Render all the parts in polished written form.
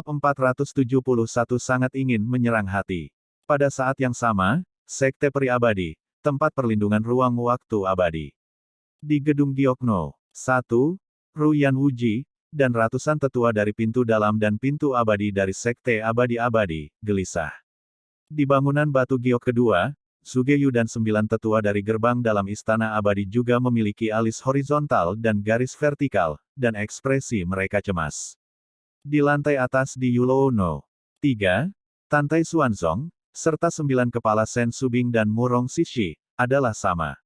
Bab 471 sangat ingin menyerang hati. Pada saat yang sama, Sekte Peri Abadi, tempat perlindungan ruang waktu abadi. Di gedung Gyokno, 1, Ruyan Wuji, dan ratusan tetua dari pintu dalam dan pintu abadi dari Sekte Abadi-Abadi, gelisah. Di bangunan batu giok kedua, Sugeyu dan 9 tetua dari gerbang dalam istana abadi juga memiliki alis horizontal dan garis vertikal, dan ekspresi mereka cemas. Di lantai atas di Yuloono 3, Tantai Xuanzong, serta 9 kepala Sen Subing dan Murong Sishi, adalah sama.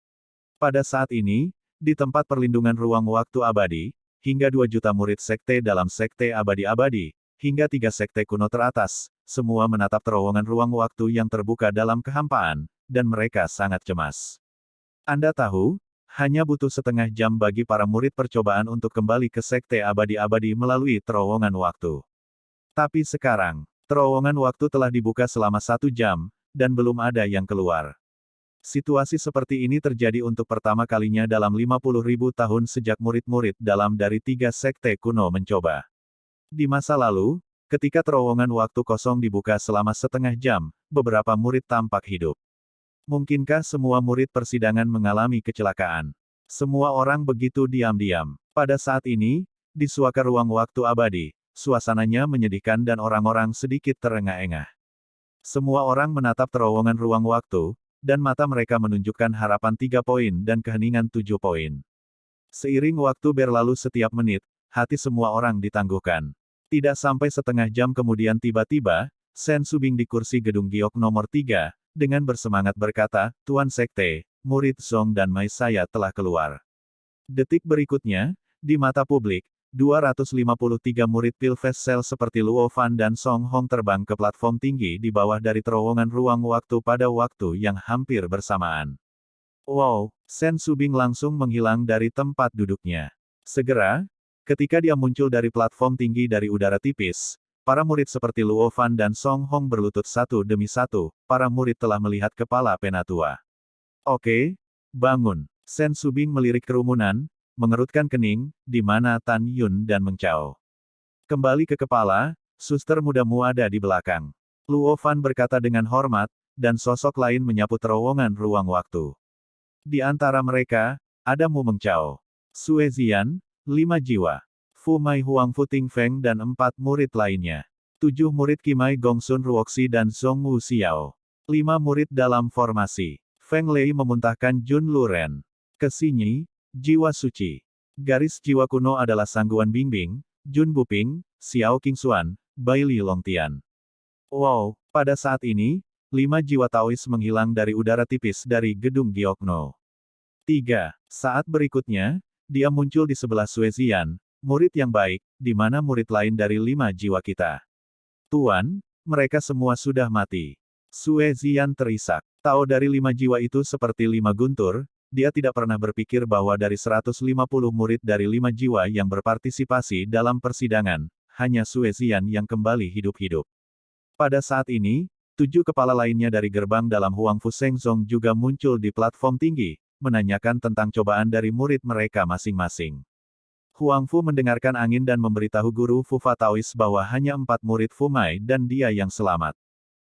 Pada saat ini, di tempat perlindungan ruang waktu abadi, hingga 2 juta murid sekte dalam Sekte Abadi-Abadi, hingga 3 sekte kuno teratas, semua menatap terowongan ruang waktu yang terbuka dalam kehampaan, dan mereka sangat cemas. Anda tahu, hanya butuh setengah jam bagi para murid percobaan untuk kembali ke Sekte Abadi-Abadi melalui terowongan waktu. Tapi sekarang, terowongan waktu telah dibuka selama 1 jam, dan belum ada yang keluar. Situasi seperti ini terjadi untuk pertama kalinya dalam 50.000 tahun sejak murid-murid dalam dari 3 sekte kuno mencoba. Di masa lalu, ketika terowongan waktu kosong dibuka selama setengah jam, beberapa murid tampak hidup. Mungkinkah semua murid persidangan mengalami kecelakaan? Semua orang begitu diam-diam. Pada saat ini, di suaka ruang waktu abadi, suasananya menyedihkan dan orang-orang sedikit terengah-engah. Semua orang menatap terowongan ruang waktu, dan mata mereka menunjukkan harapan 3 poin dan keheningan 7 poin. Seiring waktu berlalu setiap menit, hati semua orang ditangguhkan. Tidak sampai setengah jam kemudian tiba-tiba, Sen Subing di kursi gedung giok nomor 3, dengan bersemangat berkata, Tuan Sekte, murid Zong dan Mai saya telah keluar. Detik berikutnya, di mata publik, 253 murid Pilves Cell seperti Luo Fan dan Song Hong terbang ke platform tinggi di bawah dari terowongan ruang waktu pada waktu yang hampir bersamaan. Wow, Sen Subing langsung menghilang dari tempat duduknya. Segera, ketika dia muncul dari platform tinggi dari udara tipis, para murid seperti Luo Fan dan Song Hong berlutut satu demi satu, para murid telah melihat kepala penatua. Oke, bangun. Sen Subing melirik kerumunan, mengerutkan kening, di mana Tan Yun dan Meng Chao. Kembali ke kepala, suster mudamu ada di belakang. Luo Fan berkata dengan hormat, dan sosok lain menyapu terowongan ruang waktu. Di antara mereka, ada Mu Meng Chao. Sue Zian, 5 jiwa. Fu Mai Huang Fu Ting Feng dan 4 murid lainnya. 7 murid Qimai Gongsun Ruoxi dan Zhong Wu Xiao. 5 murid dalam formasi. Feng Lei memuntahkan Jun Luren. Kesinyi, jiwa suci. Garis jiwa kuno adalah Sangguan Bingbing, Jun Buping, Xiao Qingxuan, Bai Li Longtian. Wow, pada saat ini, 5 jiwa Taois menghilang dari udara tipis dari gedung Gyokno. 3. Saat berikutnya, dia muncul di sebelah Sue Zian, murid yang baik, di mana murid lain dari 5 jiwa kita? Tuan, mereka semua sudah mati. Sue Zian terisak. Tahu dari 5 jiwa itu seperti 5 guntur, dia tidak pernah berpikir bahwa dari 150 murid dari 5 jiwa yang berpartisipasi dalam persidangan, hanya Sue Zian yang kembali hidup-hidup. Pada saat ini, 7 kepala lainnya dari gerbang dalam Huang Fu Shengzong juga muncul di platform tinggi, menanyakan tentang cobaan dari murid mereka masing-masing. Huang Fu mendengarkan angin dan memberitahu guru Fu Fatauis bahwa hanya 4 murid Fu Mai dan dia yang selamat.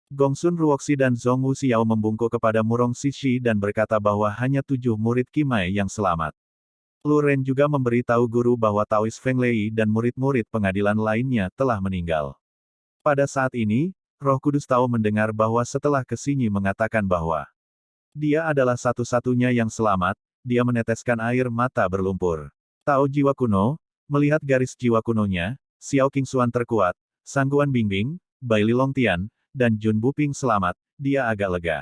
Gongsun Ruoxi dan Zhong Wu Xiao membungkuk kepada Murong Sishi dan berkata bahwa hanya 7 murid Qimai yang selamat. Lu Ren juga memberitahu guru bahwa Taois Feng Lei dan murid-murid pengadilan lainnya telah meninggal. Pada saat ini, Roh Kudus Tao mendengar bahwa setelah Kesinyi mengatakan bahwa dia adalah satu-satunya yang selamat, dia meneteskan air mata berlumpur. Tao jiwa kuno, melihat garis jiwa kunonya, Xiao Qingxuan terkuat, Sangguan Bingbing, Bai Li Longtian, dan Jun Buping selamat, dia agak lega.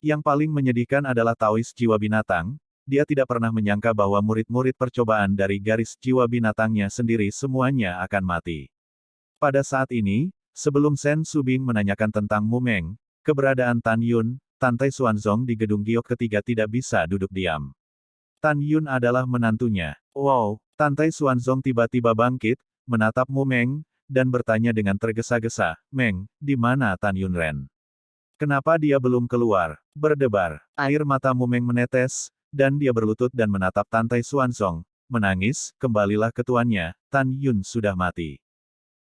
Yang paling menyedihkan adalah Taois jiwa binatang, dia tidak pernah menyangka bahwa murid-murid percobaan dari garis jiwa binatangnya sendiri semuanya akan mati. Pada saat ini, sebelum Sen Subing menanyakan tentang Mu Meng, keberadaan Tan Yun, Tantai Xuanzong di gedung giok ketiga tidak bisa duduk diam. Tan Yun adalah menantunya. Wow, Tantai Xuanzong tiba-tiba bangkit, menatap Mu Meng, dan bertanya dengan tergesa-gesa, Meng, di mana Tan Yun Ren? Kenapa dia belum keluar? Berdebar. Air mata Mu Meng menetes, dan dia berlutut dan menatap Tantai Xuanzong, menangis, kembalilah ke tuannya, Tan Yun sudah mati.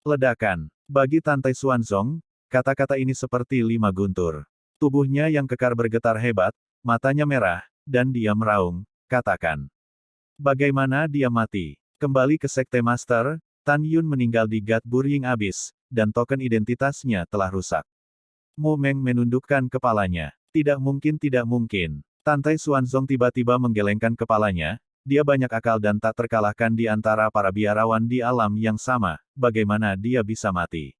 Ledakan. Bagi Tantai Xuanzong, kata-kata ini seperti 5 guntur. Tubuhnya yang kekar bergetar hebat, matanya merah, dan dia meraung, katakan. Bagaimana dia mati? Kembali ke Sekte Master, Tan Yun meninggal di God Burying Abyss, dan token identitasnya telah rusak. Mu Meng menundukkan kepalanya. Tidak mungkin, tidak mungkin. Tantai Xuanzong tiba-tiba menggelengkan kepalanya, dia banyak akal dan tak terkalahkan di antara para biarawan di alam yang sama, bagaimana dia bisa mati.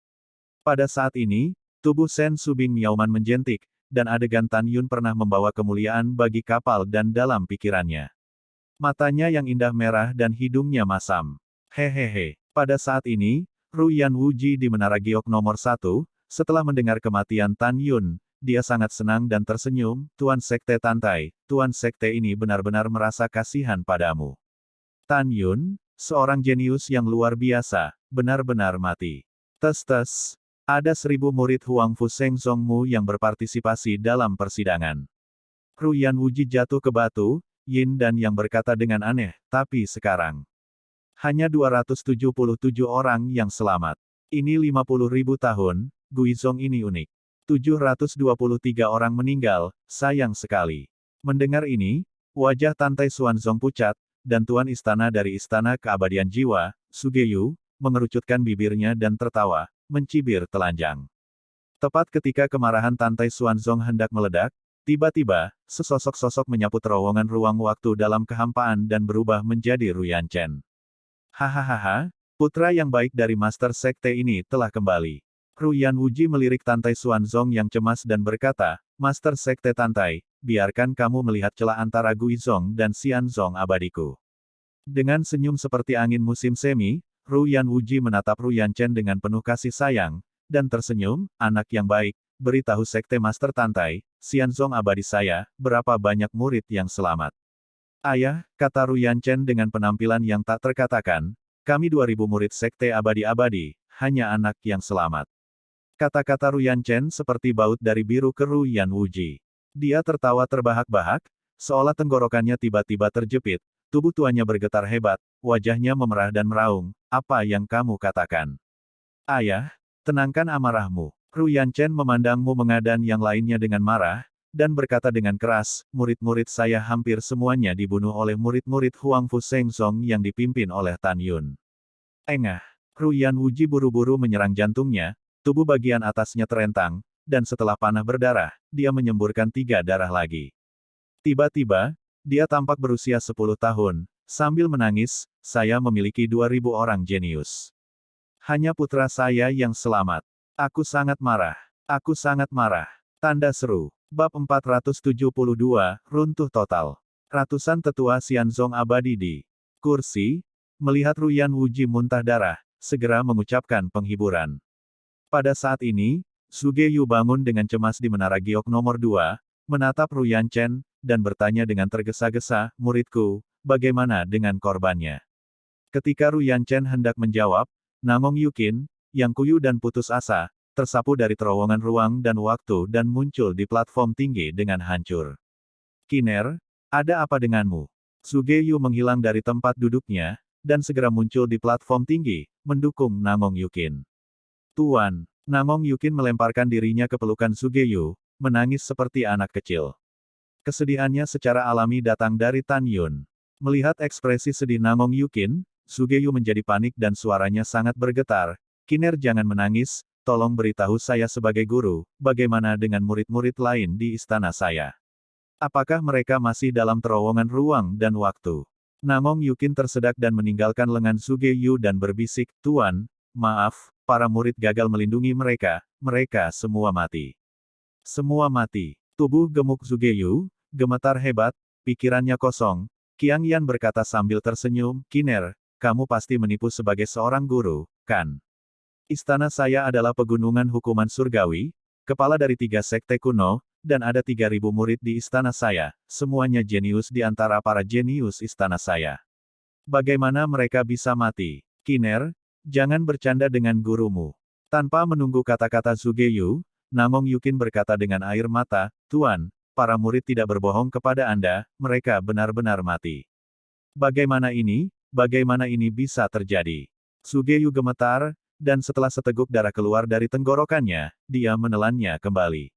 Pada saat ini, tubuh Sen Subing Miaoman menjentik, dan adegan Tan Yun pernah membawa kemuliaan bagi kapal dan dalam pikirannya. Matanya yang indah merah dan hidungnya masam. Hehehe. Pada saat ini, Ruyan Wuji di Menara Giok nomor 1, setelah mendengar kematian Tan Yun, dia sangat senang dan tersenyum, Tuan Sekte Tantai, Tuan Sekte ini benar-benar merasa kasihan padamu. Tan Yun, seorang jenius yang luar biasa, benar-benar mati. Tes-tes. Ada 1000 murid Huang Fu Seng Zongmu yang berpartisipasi dalam persidangan. Ruyan Wuji jatuh ke batu, Yin dan yang berkata dengan aneh, tapi sekarang. Hanya 277 orang yang selamat. Ini 50.000 tahun, Guizhong ini unik. 723 orang meninggal, sayang sekali. Mendengar ini, wajah Tantai Xuanzong pucat, dan Tuan Istana dari Istana Keabadian Jiwa, Sugeyu, mengerucutkan bibirnya dan tertawa, mencibir telanjang. Tepat ketika kemarahan Tantai Xuanzong hendak meledak, tiba-tiba, sesosok sosok menyapu terowongan ruang waktu dalam kehampaan dan berubah menjadi Ruyan Chen. Hahaha, putra yang baik dari Master Sekte ini telah kembali. Ruyan Wuji melirik Tantai Xuanzong yang cemas dan berkata, Master Sekte Tantai, biarkan kamu melihat celah antara Guizhong dan Xianzong abadiku. Dengan senyum seperti angin musim semi, Ruyan Wuji menatap Ruyan Chen dengan penuh kasih sayang, dan tersenyum, anak yang baik, beritahu Sekte Master Tantai, Xianzong abadi saya, berapa banyak murid yang selamat. Ayah, kata Ruyan Chen dengan penampilan yang tak terkatakan, kami 2000 murid Sekte abadi-abadi, hanya anak yang selamat. Kata-kata Ruyan Chen seperti baut dari biru ke Ruyan Wuji. Dia tertawa terbahak-bahak, seolah tenggorokannya tiba-tiba terjepit, tubuh tuanya bergetar hebat, wajahnya memerah dan meraung, apa yang kamu katakan? Ayah, tenangkan amarahmu. Ruyan Chen memandangmu mengadan yang lainnya dengan marah, dan berkata dengan keras, murid-murid saya hampir semuanya dibunuh oleh murid-murid Huang Fu Seng Zong yang dipimpin oleh Tan Yun. Engah. Ruyan Wuji buru-buru menyerang jantungnya, tubuh bagian atasnya terentang, dan setelah panah berdarah, dia menyemburkan 3 darah lagi. Tiba-tiba, dia tampak berusia 10 tahun, sambil menangis, saya memiliki 2000 orang jenius. Hanya putra saya yang selamat. Aku sangat marah. Aku sangat marah. Tanda seru. Bab 472, runtuh total. Ratusan tetua Xianzong abadi di kursi, melihat Ruyan Wuji muntah darah, segera mengucapkan penghiburan. Pada saat ini, Sugeyu bangun dengan cemas di Menara Giok nomor 2, menatap Ruyan Chen, dan bertanya dengan tergesa-gesa, muridku, bagaimana dengan korbannya? Ketika Ruyan Chen hendak menjawab, Nangong Yukin, yang kuyu dan putus asa, tersapu dari terowongan ruang dan waktu dan muncul di platform tinggi dengan hancur. Kiner, ada apa denganmu? Sugeyu menghilang dari tempat duduknya, dan segera muncul di platform tinggi, mendukung Nangong Yukin. Tuan, Nangong Yukin melemparkan dirinya ke pelukan Sugeyu, menangis seperti anak kecil. Kesedihannya secara alami datang dari Tan Yun. Melihat ekspresi sedih Nangong Yukin, Sugeyu menjadi panik dan suaranya sangat bergetar. Kiner jangan menangis, tolong beritahu saya sebagai guru, bagaimana dengan murid-murid lain di istana saya? Apakah mereka masih dalam terowongan ruang dan waktu? Nangong Yukin tersedak dan meninggalkan lengan Sugeyu dan berbisik, Tuan, maaf, para murid gagal melindungi mereka, mereka semua mati. Semua mati. Tubuh gemuk Sugeyu, gemetar hebat, pikirannya kosong. Qiang Yan berkata sambil tersenyum, Kiner, kamu pasti menipu sebagai seorang guru, kan? Istana saya adalah pegunungan hukuman surgawi, kepala dari 3 sekte kuno, dan ada 3000 murid di istana saya, semuanya jenius di antara para jenius istana saya. Bagaimana mereka bisa mati? Kiner, jangan bercanda dengan gurumu. Tanpa menunggu kata-kata Sugeyu, Nangong Yukin berkata dengan air mata, Tuan, para murid tidak berbohong kepada Anda, mereka benar-benar mati. Bagaimana ini bisa terjadi? Sugeyu gemetar, dan setelah seteguk darah keluar dari tenggorokannya, dia menelannya kembali.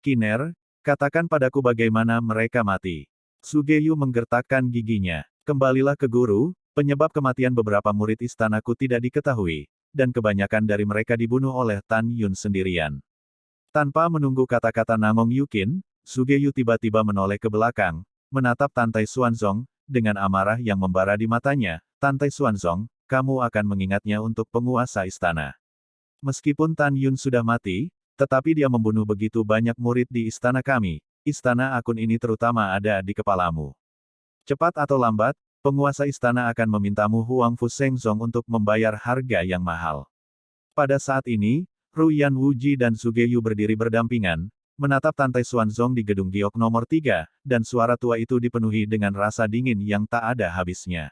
Kiner, katakan padaku bagaimana mereka mati. Sugeyu menggertakkan giginya. Kembalilah ke guru, penyebab kematian beberapa murid istanaku tidak diketahui, dan kebanyakan dari mereka dibunuh oleh Tan Yun sendirian. Tanpa menunggu kata-kata Namong Yukin, Sugeyu tiba-tiba menoleh ke belakang, menatap Tantai Xuanzong, dengan amarah yang membara di matanya. Tantai Xuanzong, kamu akan mengingatnya untuk penguasa istana. Meskipun Tan Yun sudah mati, tetapi dia membunuh begitu banyak murid di istana kami. Istana akun ini terutama ada di kepalamu. Cepat atau lambat, penguasa istana akan memintamu Huang Fu Shengzong untuk membayar harga yang mahal. Pada saat ini, Ruyan Wuji dan Sugeyu berdiri berdampingan, menatap Tantai Xuanzong di gedung giok nomor 3, dan suara tua itu dipenuhi dengan rasa dingin yang tak ada habisnya.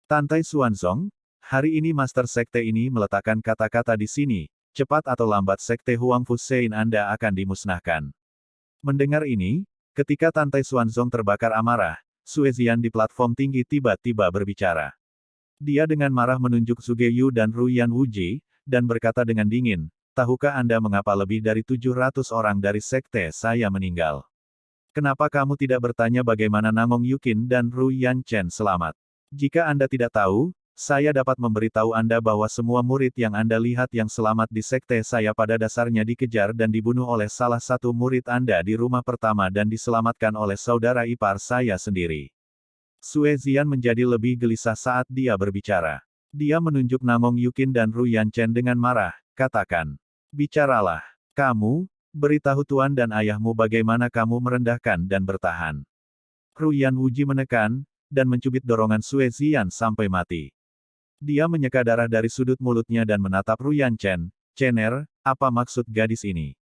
Tantai Xuanzong, hari ini Master Sekte ini meletakkan kata-kata di sini, cepat atau lambat Sekte Huang Fu Sein Anda akan dimusnahkan. Mendengar ini, ketika Tantai Xuanzong terbakar amarah, Suezian di platform tinggi tiba-tiba berbicara. Dia dengan marah menunjuk Sugeyu dan Ruyan Wuji, dan berkata dengan dingin, tahukah Anda mengapa lebih dari 700 orang dari sekte saya meninggal? Kenapa kamu tidak bertanya bagaimana Namong Yukin dan Ruyan Chen selamat? Jika Anda tidak tahu, saya dapat memberitahu Anda bahwa semua murid yang Anda lihat yang selamat di sekte saya pada dasarnya dikejar dan dibunuh oleh salah satu murid Anda di rumah pertama dan diselamatkan oleh saudara ipar saya sendiri. Suezian menjadi lebih gelisah saat dia berbicara. Dia menunjuk Namong Yukin dan Ruyan Chen dengan marah, katakan, bicaralah. Kamu, beritahu Tuan dan ayahmu bagaimana kamu merendahkan dan bertahan. Ruyan Wuji menekan, dan mencubit dorongan Suezian sampai mati. Dia menyeka darah dari sudut mulutnya dan menatap Ruyan Chen. Cener, apa maksud gadis ini?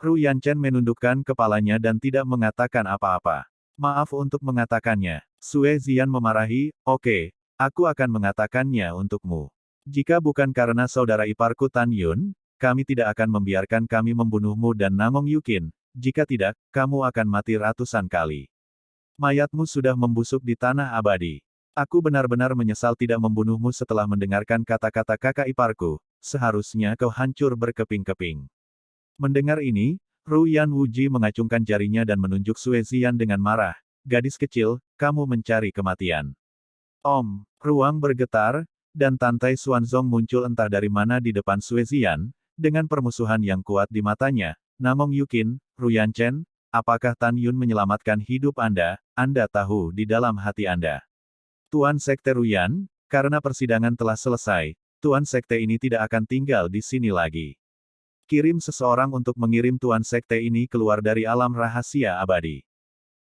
Ruyan Chen menundukkan kepalanya dan tidak mengatakan apa-apa. Maaf untuk mengatakannya. Suezian memarahi, oke, aku akan mengatakannya untukmu. Jika bukan karena saudara iparku Tan Yun, kami tidak akan membiarkan kami membunuhmu dan Namong Yukin. Jika tidak, kamu akan mati ratusan kali. Mayatmu sudah membusuk di tanah abadi. Aku benar-benar menyesal tidak membunuhmu setelah mendengarkan kata-kata kakak iparku, seharusnya kau hancur berkeping-keping. Mendengar ini, Ruyan Wuji mengacungkan jarinya dan menunjuk Suezian dengan marah, gadis kecil, kamu mencari kematian. Ruang bergetar, dan Tantai Xuanzong muncul entah dari mana di depan Suezian, dengan permusuhan yang kuat di matanya. Namong Yukin, Ruyan Chen, apakah Tan Yun menyelamatkan hidup Anda? Anda tahu di dalam hati Anda. Tuan Sekte Ruyan, karena persidangan telah selesai, Tuan Sekte ini tidak akan tinggal di sini lagi. Kirim seseorang untuk mengirim Tuan Sekte ini keluar dari alam rahasia abadi.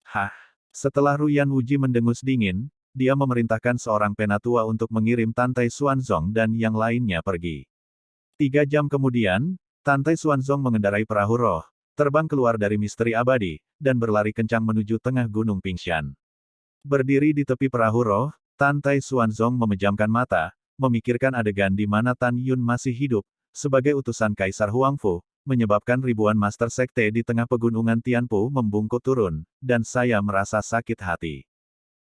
Hah? Setelah Ruyan Wuji mendengus dingin, dia memerintahkan seorang penatua untuk mengirim Tantai Xuanzong dan yang lainnya pergi. 3 jam kemudian, Tantai Xuanzong mengendarai perahu roh, terbang keluar dari misteri abadi, dan berlari kencang menuju tengah gunung Pingshan. Berdiri di tepi perahu roh, Tantai Xuanzong memejamkan mata, memikirkan adegan di mana Tan Yun masih hidup, sebagai utusan Kaisar Huangfu, menyebabkan ribuan Master Sekte di tengah pegunungan Tianpu membungkuk turun, dan saya merasa sakit hati.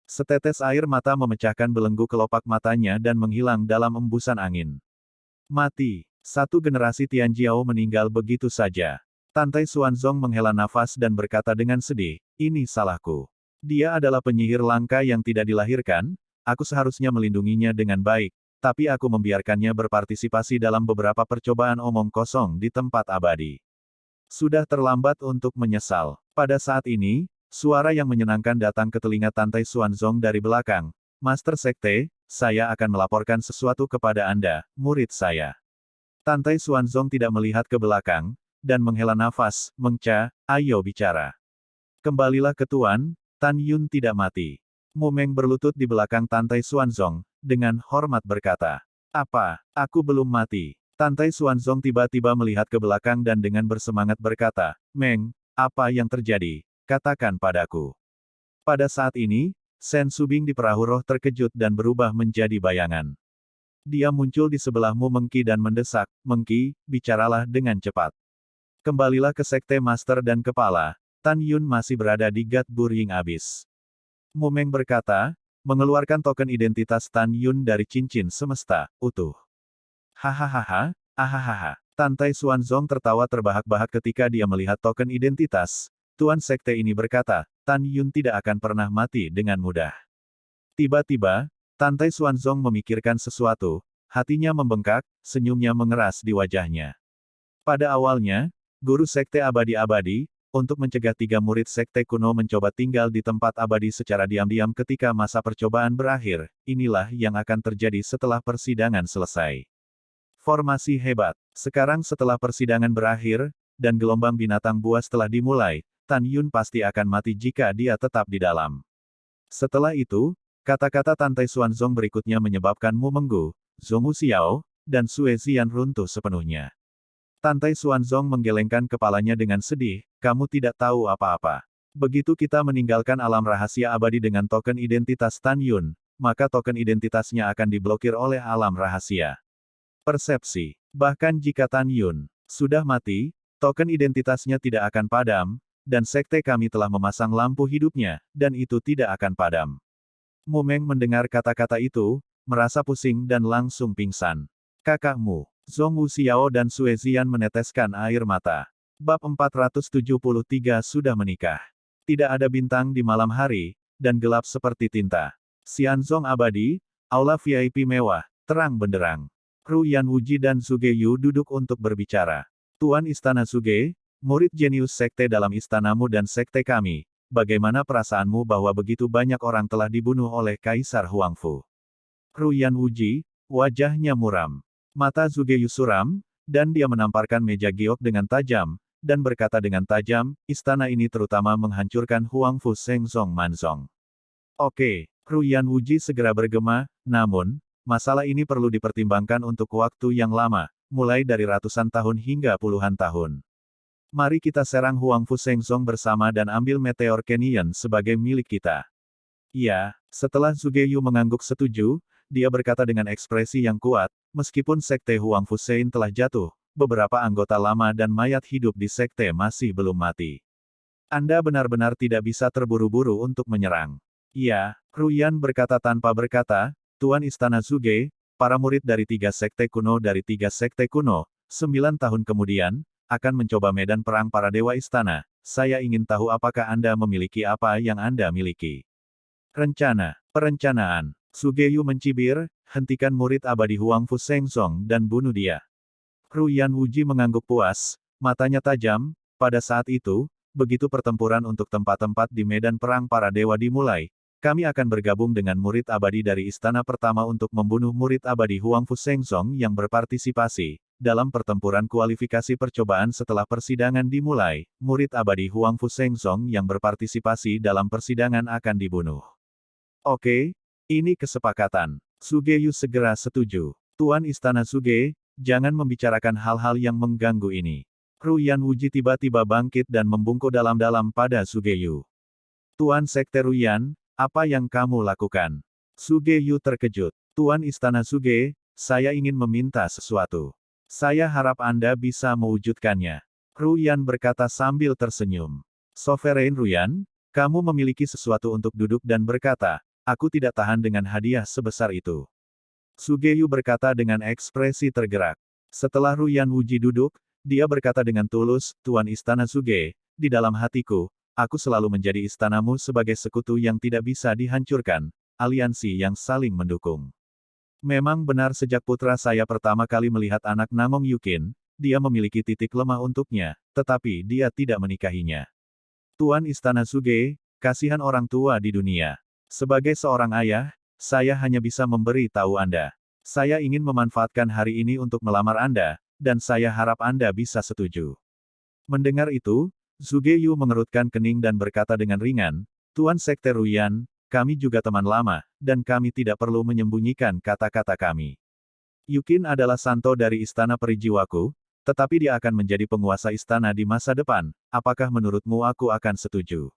Setetes air mata memecahkan belenggu kelopak matanya dan menghilang dalam embusan angin. Mati. Satu generasi Tianjiao meninggal begitu saja. Tantai Xuanzong menghela nafas dan berkata dengan sedih, ini salahku. Dia adalah penyihir langka yang tidak dilahirkan, aku seharusnya melindunginya dengan baik, tapi aku membiarkannya berpartisipasi dalam beberapa percobaan omong kosong di tempat abadi. Sudah terlambat untuk menyesal. Pada saat ini, suara yang menyenangkan datang ke telinga Tantai Xuanzong dari belakang. Master Sekte, saya akan melaporkan sesuatu kepada Anda, murid saya. Tantai Xuanzong tidak melihat ke belakang, dan menghela nafas, Mengca, ayo bicara. Kembalilah ke Tuan, Tan Yun tidak mati. Mu Meng berlutut di belakang Tantai Xuanzong, dengan hormat berkata, apa, aku belum mati. Tantai Xuanzong tiba-tiba melihat ke belakang dan dengan bersemangat berkata, Meng, apa yang terjadi? Katakan padaku. Pada saat ini, Shen Subing di perahu roh terkejut dan berubah menjadi bayangan. Dia muncul di sebelahmu Mengki dan mendesak, Mengki, bicaralah dengan cepat. Kembalilah ke Sekte Master dan Kepala, Tan Yun masih berada di Gat Burying Abyss. Mu Meng berkata, mengeluarkan token identitas Tan Yun dari cincin semesta, utuh. Hahaha, ahahaha. Tantai Xuanzong tertawa terbahak-bahak ketika dia melihat token identitas. Tuan Sekte ini berkata, Tan Yun tidak akan pernah mati dengan mudah. Tiba-tiba, Tantai Xuanzong memikirkan sesuatu, hatinya membengkak, senyumnya mengeras di wajahnya. Pada awalnya, guru Sekte Abadi-Abadi, untuk mencegah 3 murid Sekte kuno mencoba tinggal di tempat abadi secara diam-diam ketika masa percobaan berakhir, inilah yang akan terjadi setelah persidangan selesai. Formasi hebat. Sekarang setelah persidangan berakhir, dan gelombang binatang buas telah dimulai, Tan Yun pasti akan mati jika dia tetap di dalam. Setelah itu, kata-kata Tantai Xuanzong berikutnya menyebabkan Mu Menggu, Zhong Wuxiao, dan Sue Zian runtuh sepenuhnya. Tantai Xuanzong menggelengkan kepalanya dengan sedih, kamu tidak tahu apa-apa. Begitu kita meninggalkan alam rahasia abadi dengan token identitas Tan Yun, maka token identitasnya akan diblokir oleh alam rahasia. Persepsi. Bahkan jika Tan Yun sudah mati, token identitasnya tidak akan padam, dan sekte kami telah memasang lampu hidupnya, dan itu tidak akan padam. Mu Meng mendengar kata-kata itu, merasa pusing dan langsung pingsan. Kakakmu, Zhong Wuxiao dan Sue Zian meneteskan air mata. Bab 473 sudah menikah. Tidak ada bintang di malam hari, dan gelap seperti tinta. Xianzong abadi, aula VIP mewah, terang benderang. Ru Yanwuji dan Zhuge Yu duduk untuk berbicara. Tuan Istana Zhuge, murid jenius sekte dalam istanamu dan sekte kami, bagaimana perasaanmu bahwa begitu banyak orang telah dibunuh oleh Kaisar Huangfu? Ru Yanwuji, wajahnya muram. Mata Zhuge Yu suram, dan dia menamparkan meja giok dengan tajam, dan berkata dengan tajam, istana ini terutama menghancurkan Huangfu Shengzong Manzong. Oke, Ru Yanwuji segera bergema, namun, masalah ini perlu dipertimbangkan untuk waktu yang lama, mulai dari ratusan tahun hingga puluhan tahun. Mari kita serang Huangfu Shengzong bersama dan ambil Meteor Canyon sebagai milik kita. Iya, setelah Zhuge Yu mengangguk setuju, dia berkata dengan ekspresi yang kuat, meskipun sekte Huangfu Shein telah jatuh, beberapa anggota lama dan mayat hidup di sekte masih belum mati. Anda benar-benar tidak bisa terburu-buru untuk menyerang. Iya, Ru Yan berkata tanpa berkata, Tuan Istana Zhuge, para murid dari 3 sekte kuno 9 tahun kemudian, akan mencoba medan perang para dewa istana. Saya ingin tahu apakah Anda memiliki apa yang Anda miliki. Perencanaan. Zhuge Yu mencibir, hentikan murid abadi Huangfu Shengzong dan bunuh dia. Ru Yanwuji mengangguk puas, matanya tajam, pada saat itu, begitu pertempuran untuk tempat-tempat di medan perang para dewa dimulai, kami akan bergabung dengan murid abadi dari istana pertama untuk membunuh murid abadi Huangfu Shengzong yang berpartisipasi dalam pertempuran kualifikasi percobaan setelah persidangan dimulai. Murid abadi Huangfu Shengzong yang berpartisipasi dalam persidangan akan dibunuh. Oke, ini kesepakatan. Zhuge Yu segera setuju. Tuan Istana Zhuge, jangan membicarakan hal-hal yang mengganggu ini. Ru Yanwuji tiba-tiba bangkit dan membungkuk dalam-dalam pada Zhuge Yu. Tuan Sekte Ru Yan, apa yang kamu lakukan? Zhuge Yu terkejut. Tuan Istana Zhuge, saya ingin meminta sesuatu. Saya harap Anda bisa mewujudkannya. Ru Yan berkata sambil tersenyum. Sovereign Ru Yan, kamu memiliki sesuatu untuk duduk dan berkata, aku tidak tahan dengan hadiah sebesar itu. Zhuge Yu berkata dengan ekspresi tergerak. Setelah Ru Yanwuji duduk, dia berkata dengan tulus, Tuan Istana Zhuge, di dalam hatiku, aku selalu menjadi istanamu sebagai sekutu yang tidak bisa dihancurkan, aliansi yang saling mendukung. Memang benar sejak putra saya pertama kali melihat anak Namong Yukin, dia memiliki titik lemah untuknya, tetapi dia tidak menikahinya. Tuan Istana Zhuge, kasihan orang tua di dunia. Sebagai seorang ayah, saya hanya bisa memberi tahu Anda. Saya ingin memanfaatkan hari ini untuk melamar Anda, dan saya harap Anda bisa setuju. Mendengar itu, Zhuge Yu mengerutkan kening dan berkata dengan ringan, Tuan Sekte Ru Yan, kami juga teman lama, dan kami tidak perlu menyembunyikan kata-kata kami. Yukin adalah santo dari istana perijiwaku, tetapi dia akan menjadi penguasa istana di masa depan, apakah menurutmu aku akan setuju?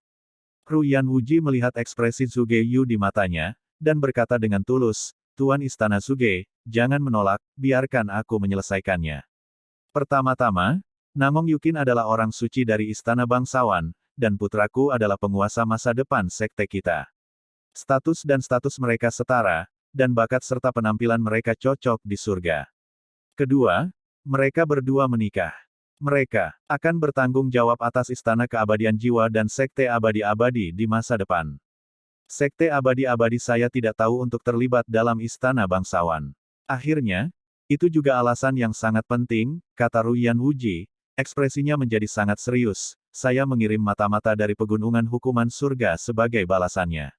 Ru Yanwuji melihat ekspresi Zhuge Yu di matanya, dan berkata dengan tulus, Tuan Istana Zhuge, jangan menolak, biarkan aku menyelesaikannya. Pertama-tama, Namong Yukin adalah orang suci dari istana bangsawan, dan putraku adalah penguasa masa depan sekte kita. Status mereka setara, dan bakat serta penampilan mereka cocok di surga. Kedua, mereka berdua menikah. Mereka akan bertanggung jawab atas Istana Keabadian Jiwa dan Sekte Abadi-Abadi di masa depan. Sekte Abadi-Abadi saya tidak tahu untuk terlibat dalam Istana Bangsawan. Akhirnya, itu juga alasan yang sangat penting, kata Ruyan Wuji, ekspresinya menjadi sangat serius. Saya mengirim mata-mata dari Pegunungan Hukuman Surga sebagai balasannya.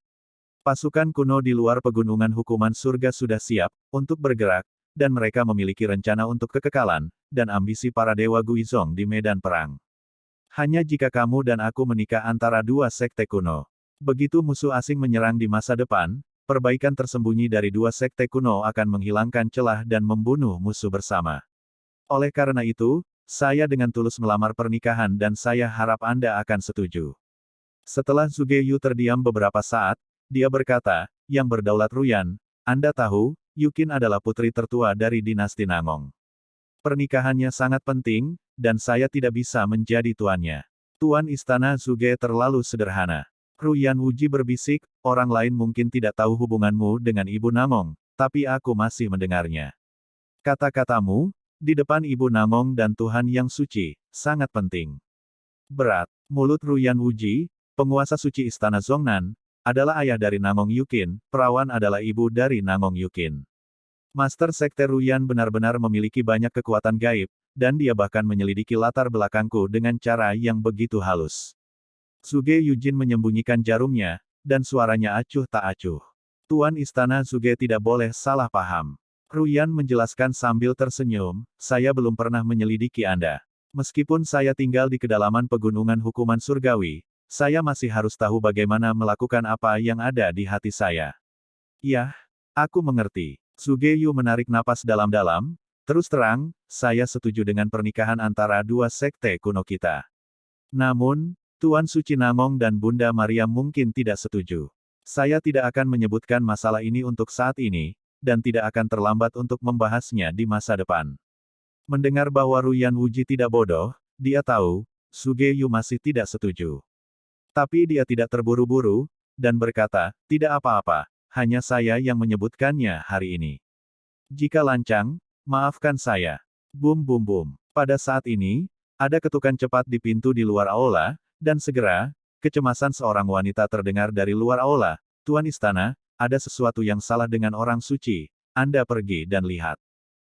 Pasukan kuno di luar Pegunungan Hukuman Surga sudah siap untuk bergerak, dan mereka memiliki rencana untuk kekekalan, dan ambisi para Dewa Guizhong di medan perang. Hanya jika kamu dan aku menikah antara dua sekte kuno. Begitu musuh asing menyerang di masa depan, perbaikan tersembunyi dari dua sekte kuno akan menghilangkan celah dan membunuh musuh bersama. Oleh karena itu, saya dengan tulus melamar pernikahan dan saya harap Anda akan setuju. Setelah Zhuge Yu terdiam beberapa saat, dia berkata, yang berdaulat Ruyan, Anda tahu, Yukin adalah putri tertua dari dinasti Nangong. Pernikahannya sangat penting, dan saya tidak bisa menjadi tuannya. Tuan istana Zhuge terlalu sederhana. Ruyan Wuji berbisik, orang lain mungkin tidak tahu hubunganmu dengan Ibu Nangong, tapi aku masih mendengarnya. Kata-katamu, di depan Ibu Nangong dan Tuhan Yang Suci, sangat penting. Berat, mulut Ruyan Wuji, penguasa suci istana Zhongnan, adalah ayah dari Nangong Yukin, perawan adalah ibu dari Nangong Yukin. Master Sekte Ruyan benar-benar memiliki banyak kekuatan gaib, dan dia bahkan menyelidiki latar belakangku dengan cara yang begitu halus. Zhuge Yujin menyembunyikan jarumnya, dan suaranya acuh tak acuh. Tuan istana Zhuge tidak boleh salah paham. Ruyan menjelaskan sambil tersenyum, saya belum pernah menyelidiki Anda. Meskipun saya tinggal di kedalaman pegunungan hukuman surgawi, saya masih harus tahu bagaimana melakukan apa yang ada di hati saya. Yah, aku mengerti. Zhuge Yu menarik napas dalam-dalam, terus terang, saya setuju dengan pernikahan antara dua sekte kuno kita. Namun, Tuan Suci Nangong dan Bunda Maria mungkin tidak setuju. Saya tidak akan menyebutkan masalah ini untuk saat ini, dan tidak akan terlambat untuk membahasnya di masa depan. Mendengar bahwa Ruyan Wuji tidak bodoh, dia tahu, Zhuge Yu masih tidak setuju. Tapi dia tidak terburu-buru, dan berkata, tidak apa-apa, hanya saya yang menyebutkannya hari ini. Jika lancang, maafkan saya. Bum bum bum. Pada saat ini, ada ketukan cepat di pintu di luar aula, dan segera, kecemasan seorang wanita terdengar dari luar aula. Tuan istana, ada sesuatu yang salah dengan orang suci, Anda pergi dan lihat.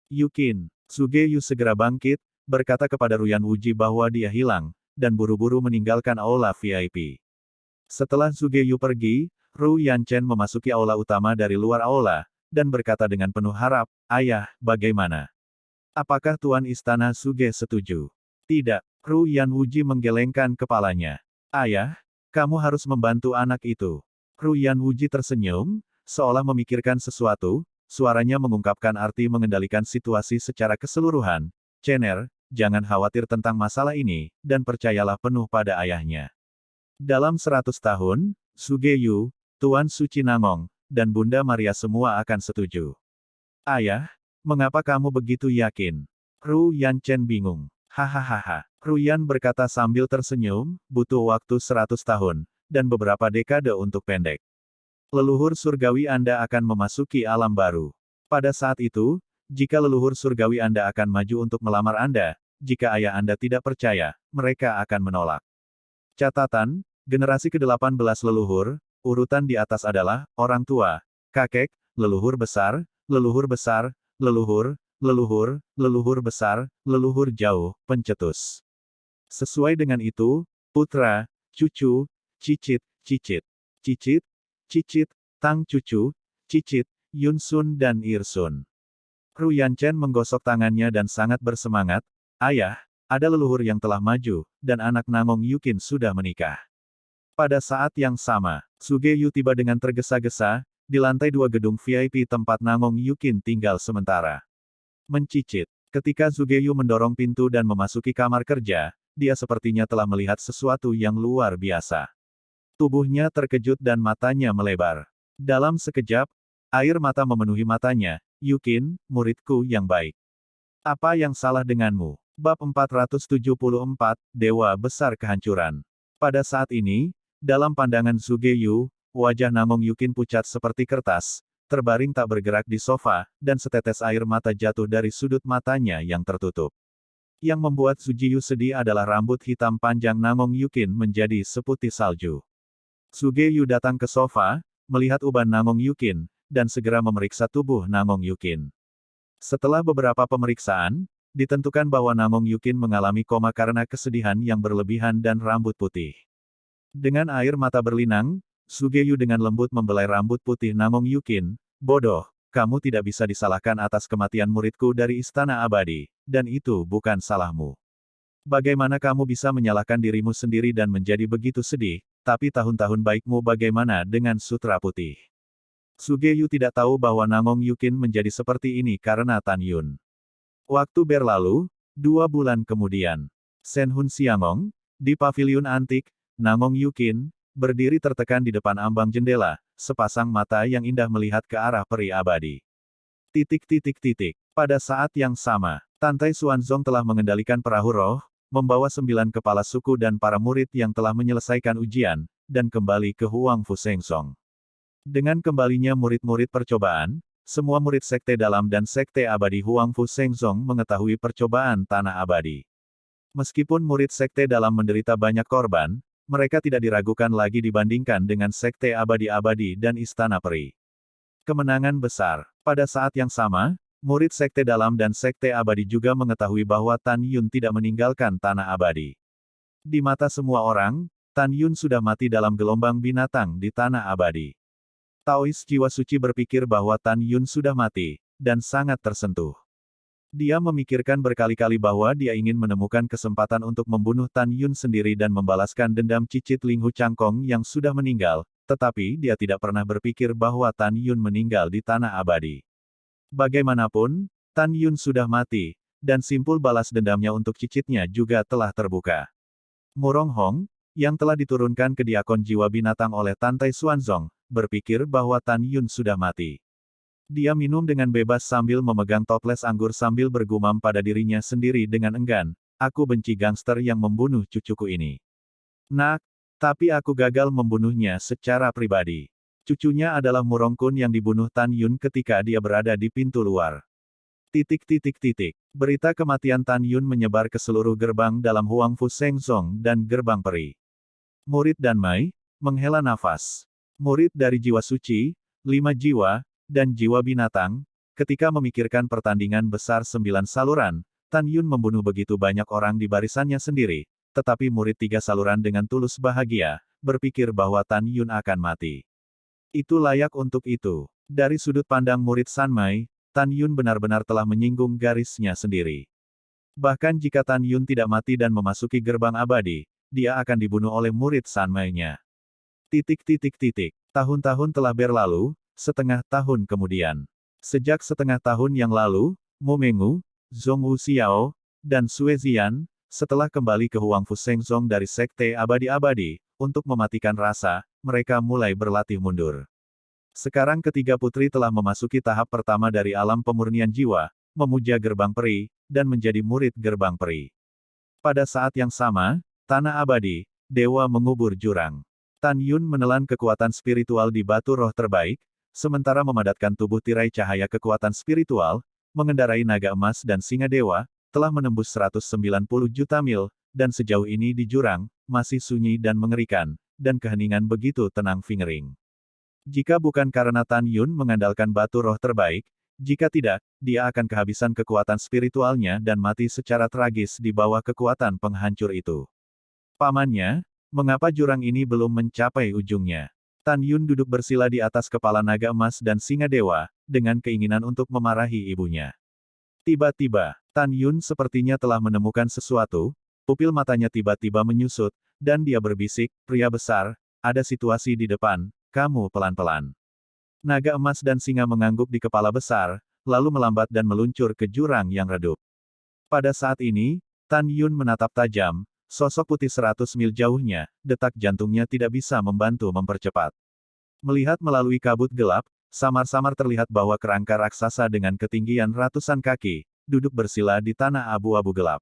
Yukin, Zhuge Yu segera bangkit, berkata kepada Ruyan Wuji bahwa dia hilang, dan buru-buru meninggalkan aula VIP. Setelah Zhuge Yu pergi, Ru Yanchen memasuki aula utama dari luar aula, dan berkata dengan penuh harap, Ayah, bagaimana? Apakah Tuan Istana Zhuge setuju? Tidak, Ru Yan Wuji menggelengkan kepalanya. Ayah, kamu harus membantu anak itu. Ru Yan Wuji tersenyum, seolah memikirkan sesuatu, suaranya mengungkapkan arti mengendalikan situasi secara keseluruhan. Cener, jangan khawatir tentang masalah ini, dan percayalah penuh pada ayahnya. Dalam 100 tahun, Zhuge Yu, Tuan Suci Nangong, dan Bunda Maria semua akan setuju. Ayah, mengapa kamu begitu yakin? Ru Yanchen bingung. Hahaha. Ruyan berkata sambil tersenyum, butuh waktu 100 tahun, dan beberapa dekade untuk pendek. Leluhur surgawi Anda akan memasuki alam baru. Pada saat itu, jika leluhur surgawi Anda akan maju untuk melamar Anda, jika ayah Anda tidak percaya, mereka akan menolak. Catatan, generasi ke-18 leluhur, urutan di atas adalah, orang tua, kakek, leluhur besar, leluhur besar, leluhur, leluhur, leluhur besar, leluhur jauh, pencetus. Sesuai dengan itu, putra, cucu, cicit, cicit, cicit, cicit, tang cucu, cicit, Yunsun dan Irsun. Ru Yanchen menggosok tangannya dan sangat bersemangat, Ayah, ada leluhur yang telah maju, dan anak Nangong Yukin sudah menikah. Pada saat yang sama, Zhuge Yu tiba dengan tergesa-gesa, di lantai 2 gedung VIP tempat Nangong Yukin tinggal sementara. Mencicit. Ketika Zhuge Yu mendorong pintu dan memasuki kamar kerja, dia sepertinya telah melihat sesuatu yang luar biasa. Tubuhnya terkejut dan matanya melebar. Dalam sekejap, air mata memenuhi matanya, Yukin, muridku yang baik. Apa yang salah denganmu? Bab 474, Dewa Besar Kehancuran. Pada saat ini, dalam pandangan Zhuge Yu, wajah Nangong Yukin pucat seperti kertas, terbaring tak bergerak di sofa, dan setetes air mata jatuh dari sudut matanya yang tertutup. Yang membuat Sujiyu sedih adalah rambut hitam panjang Nangong Yukin menjadi seputih salju. Sugeyu datang ke sofa, melihat uban Nangong Yukin, dan segera memeriksa tubuh Nangong Yukin. Setelah beberapa pemeriksaan, ditentukan bahwa Nangong Yukin mengalami koma karena kesedihan yang berlebihan dan rambut putih. Dengan air mata berlinang, Sugeyu dengan lembut membelai rambut putih Nangong Yukin. Bodoh, kamu tidak bisa disalahkan atas kematian muridku dari Istana Abadi, dan itu bukan salahmu. Bagaimana kamu bisa menyalahkan dirimu sendiri dan menjadi begitu sedih, tapi tahun-tahun baikmu bagaimana dengan Sutra Putih? Sugeyu tidak tahu bahwa Nangong Yukin menjadi seperti ini karena Tan Yun. Waktu berlalu, 2 bulan kemudian. Senhun Siangong, di paviliun antik, Nangong Yukin, berdiri tertekan di depan ambang jendela, sepasang mata yang indah melihat ke arah peri abadi. Pada saat yang sama, Tantai Xuanzong telah mengendalikan perahu roh, membawa 9 kepala suku dan para murid yang telah menyelesaikan ujian, dan kembali ke Huang Fu Sengsong. Dengan kembalinya murid-murid percobaan, semua murid Sekte Dalam dan Sekte Abadi Huang Fu Sengsong mengetahui percobaan Tanah Abadi. Meskipun murid Sekte Dalam menderita banyak korban, mereka tidak diragukan lagi dibandingkan dengan Sekte Abadi-Abadi dan Istana Peri. Kemenangan besar. Pada saat yang sama, murid Sekte Dalam dan Sekte Abadi juga mengetahui bahwa Tan Yun tidak meninggalkan Tanah Abadi. Di mata semua orang, Tan Yun sudah mati dalam gelombang binatang di Tanah Abadi. Taois jiwa suci berpikir bahwa Tan Yun sudah mati, dan sangat tersentuh. Dia memikirkan berkali-kali bahwa dia ingin menemukan kesempatan untuk membunuh Tan Yun sendiri dan membalaskan dendam cicit Ling Hu Changkong yang sudah meninggal, tetapi dia tidak pernah berpikir bahwa Tan Yun meninggal di Tanah Abadi. Bagaimanapun, Tan Yun sudah mati, dan simpul balas dendamnya untuk cicitnya juga telah terbuka. Murong Hong, yang telah diturunkan ke diakon jiwa binatang oleh Tantai Xuanzong, berpikir bahwa Tan Yun sudah mati. Dia minum dengan bebas sambil memegang toples anggur sambil bergumam pada dirinya sendiri dengan enggan, aku benci gangster yang membunuh cucuku ini. Nak, tapi aku gagal membunuhnya secara pribadi. Cucunya adalah Murong Kun yang dibunuh Tan Yun ketika dia berada di pintu luar. Berita kematian Tan Yun menyebar ke seluruh gerbang dalam Huang Fu Sengsong dan gerbang peri. Murid dan Mai, menghela nafas. Murid dari jiwa suci, 5 jiwa, dan jiwa binatang, ketika memikirkan pertandingan besar 9 saluran, Tan Yun membunuh begitu banyak orang di barisannya sendiri, tetapi murid 3 saluran dengan tulus bahagia, berpikir bahwa Tan Yun akan mati. Itu layak untuk itu. Dari sudut pandang murid Sanmai, Tan Yun benar-benar telah menyinggung garisnya sendiri. Bahkan jika Tan Yun tidak mati dan memasuki gerbang abadi, dia akan dibunuh oleh murid Sanmai-nya. Tahun-tahun telah berlalu, setengah tahun kemudian. Sejak setengah tahun yang lalu, Mu Mengwu, Zhong Wuxiao, dan Sue Zian, setelah kembali ke Huang Fu Sengsong dari Sekte Abadi-Abadi, untuk mematikan rasa, mereka mulai berlatih mundur. Sekarang ketiga putri telah memasuki tahap pertama dari alam pemurnian jiwa, memuja gerbang peri, dan menjadi murid gerbang peri. Pada saat yang sama, Tanah Abadi, Dewa mengubur jurang. Tan Yun menelan kekuatan spiritual di batu roh terbaik, sementara memadatkan tubuh tirai cahaya kekuatan spiritual, mengendarai naga emas dan singa dewa, telah menembus 190 juta mil, dan sejauh ini di jurang, masih sunyi dan mengerikan, dan keheningan begitu tenang Fingering. Jika bukan karena Tan Yun mengandalkan batu roh terbaik, jika tidak, dia akan kehabisan kekuatan spiritualnya dan mati secara tragis di bawah kekuatan penghancur itu. Pamannya, mengapa jurang ini belum mencapai ujungnya? Tan Yun duduk bersila di atas kepala naga emas dan singa dewa, dengan keinginan untuk memarahi ibunya. Tiba-tiba, Tan Yun sepertinya telah menemukan sesuatu, pupil matanya tiba-tiba menyusut, dan dia berbisik, pria besar, ada situasi di depan, kamu pelan-pelan. Naga emas dan singa mengangguk di kepala besar, lalu melambat dan meluncur ke jurang yang redup. Pada saat ini, Tan Yun menatap tajam, sosok putih 100 mil jauhnya, detak jantungnya tidak bisa membantu mempercepat. Melihat melalui kabut gelap, samar-samar terlihat bahwa kerangka raksasa dengan ketinggian ratusan kaki, duduk bersila di tanah abu-abu gelap.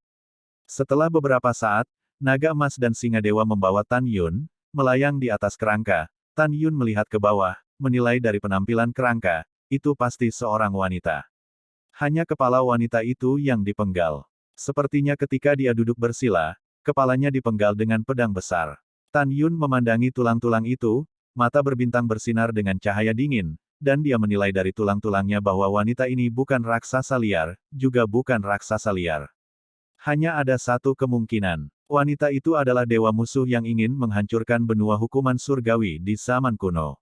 Setelah beberapa saat, naga emas dan singa dewa membawa Tan Yun, melayang di atas kerangka. Tan Yun melihat ke bawah, menilai dari penampilan kerangka, itu pasti seorang wanita. Hanya kepala wanita itu yang dipenggal. Sepertinya ketika dia duduk bersila, kepalanya dipenggal dengan pedang besar. Tan Yun memandangi tulang-tulang itu, mata berbintang bersinar dengan cahaya dingin, dan dia menilai dari tulang-tulangnya bahwa wanita ini bukan raksasa liar, juga bukan raksasa liar. Hanya ada satu kemungkinan. Wanita itu adalah dewa musuh yang ingin menghancurkan benua hukuman surgawi di zaman kuno.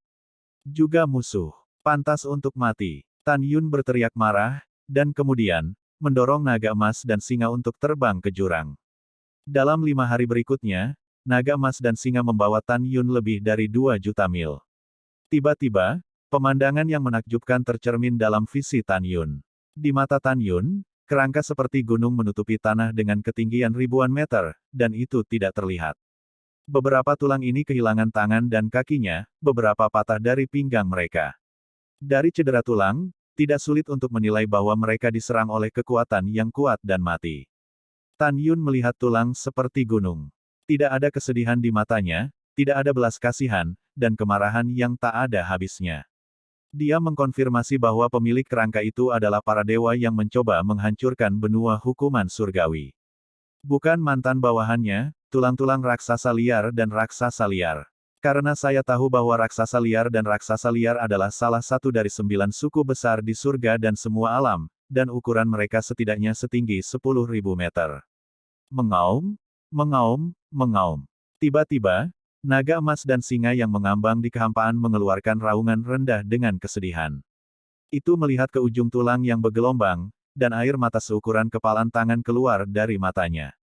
Juga musuh. Pantas untuk mati. Tan Yun berteriak marah, dan kemudian, mendorong naga emas dan singa untuk terbang ke jurang. Dalam 5 hari berikutnya, naga emas dan singa membawa Tan Yun lebih dari 2 juta mil. Tiba-tiba, pemandangan yang menakjubkan tercermin dalam visi Tan Yun. Di mata Tan Yun, kerangka seperti gunung menutupi tanah dengan ketinggian ribuan meter, dan itu tidak terlihat. Beberapa tulang ini kehilangan tangan dan kakinya, beberapa patah dari pinggang mereka. Dari cedera tulang, tidak sulit untuk menilai bahwa mereka diserang oleh kekuatan yang kuat dan mati. Tan Yun melihat tulang seperti gunung. Tidak ada kesedihan di matanya, tidak ada belas kasihan, dan kemarahan yang tak ada habisnya. Dia mengkonfirmasi bahwa pemilik kerangka itu adalah para dewa yang mencoba menghancurkan benua hukuman surgawi. Bukan mantan bawahannya, tulang-tulang raksasa liar dan raksasa liar. Karena saya tahu bahwa raksasa liar dan raksasa liar adalah salah satu dari 9 suku besar di surga dan semua alam, dan ukuran mereka setidaknya setinggi 10.000 meter. Mengaum, mengaum, mengaum. Tiba-tiba, naga emas dan singa yang mengambang di kehampaan mengeluarkan raungan rendah dengan kesedihan. Itu melihat ke ujung tulang yang bergelombang, dan air mata seukuran kepalan tangan keluar dari matanya.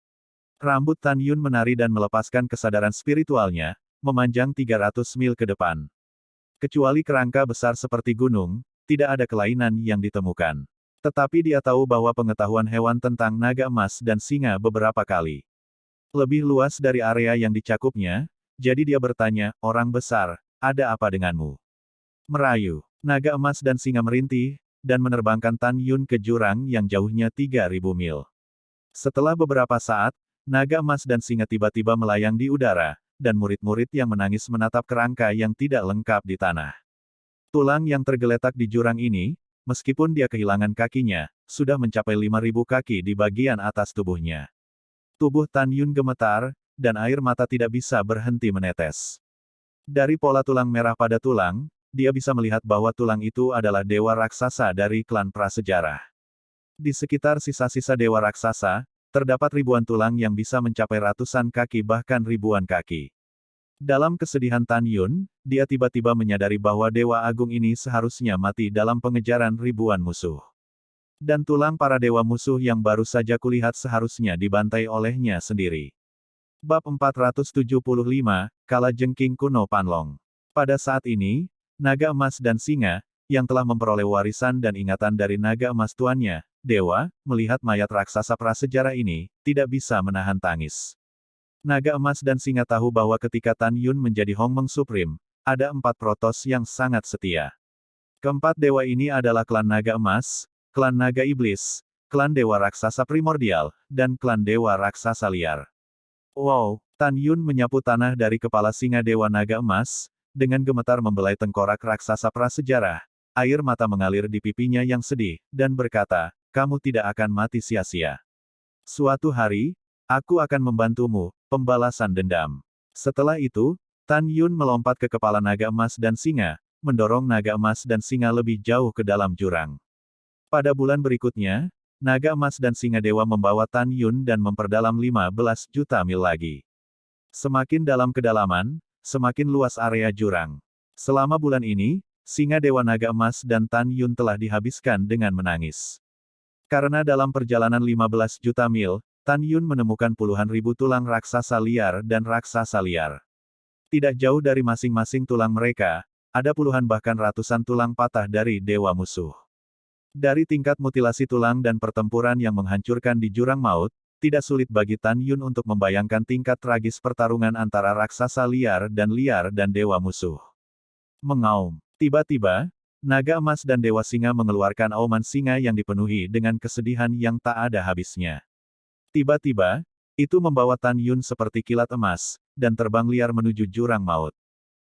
Rambut Tan Yun menari dan melepaskan kesadaran spiritualnya, memanjang 300 mil ke depan. Kecuali kerangka besar seperti gunung, tidak ada kelainan yang ditemukan. Tetapi dia tahu bahwa pengetahuan hewan tentang naga emas dan singa beberapa kali lebih luas dari area yang dicakupnya. Jadi dia bertanya, orang besar, ada apa denganmu? Merayu. Naga emas dan singa merintih, dan menerbangkan Tan Yun ke jurang yang jauhnya 3.000 mil. Setelah beberapa saat, naga emas dan singa tiba-tiba melayang di udara, dan murid-murid yang menangis menatap kerangka yang tidak lengkap di tanah. Tulang yang tergeletak di jurang ini, meskipun dia kehilangan kakinya, sudah mencapai 5.000 kaki di bagian atas tubuhnya. Tubuh Tan Yun gemetar, dan air mata tidak bisa berhenti menetes. Dari pola tulang merah pada tulang, dia bisa melihat bahwa tulang itu adalah dewa raksasa dari klan prasejarah. Di sekitar sisa-sisa dewa raksasa, terdapat ribuan tulang yang bisa mencapai ratusan kaki bahkan ribuan kaki. Dalam kesedihan Tan Yun, dia tiba-tiba menyadari bahwa dewa agung ini seharusnya mati dalam pengejaran ribuan musuh. Dan tulang para dewa musuh yang baru saja kulihat seharusnya dibantai olehnya sendiri. Bab 475, Kalajengking Kuno Panlong. Pada saat ini, naga emas dan singa, yang telah memperoleh warisan dan ingatan dari naga emas tuannya, dewa, melihat mayat raksasa prasejarah ini, tidak bisa menahan tangis. Naga emas dan singa tahu bahwa ketika Tan Yun menjadi Hongmeng Supreme, ada 4 protos yang sangat setia. Keempat dewa ini adalah klan naga emas, klan naga iblis, klan dewa raksasa primordial, dan klan dewa raksasa liar. Wow, Tan Yun menyapu tanah dari kepala singa dewa naga emas, dengan gemetar membelai tengkorak raksasa prasejarah. Air mata mengalir di pipinya yang sedih, dan berkata, kamu tidak akan mati sia-sia. Suatu hari, aku akan membantumu, pembalasan dendam. Setelah itu, Tan Yun melompat ke kepala naga emas dan singa, mendorong naga emas dan singa lebih jauh ke dalam jurang. Pada bulan berikutnya, naga emas dan singa dewa membawa Tan Yun dan memperdalam 15 juta mil lagi. Semakin dalam kedalaman, semakin luas area jurang. Selama bulan ini, singa dewa naga emas dan Tan Yun telah dihabiskan dengan menangis. Karena dalam perjalanan 15 juta mil, Tan Yun menemukan puluhan ribu tulang raksasa liar dan raksasa liar. Tidak jauh dari masing-masing tulang mereka, ada puluhan bahkan ratusan tulang patah dari dewa musuh. Dari tingkat mutilasi tulang dan pertempuran yang menghancurkan di jurang maut, tidak sulit bagi Tan Yun untuk membayangkan tingkat tragis pertarungan antara raksasa liar dan dewa musuh. Mengaum. Tiba-tiba, naga emas dan dewa singa mengeluarkan auman singa yang dipenuhi dengan kesedihan yang tak ada habisnya. Tiba-tiba, itu membawa Tan Yun seperti kilat emas, dan terbang liar menuju jurang maut.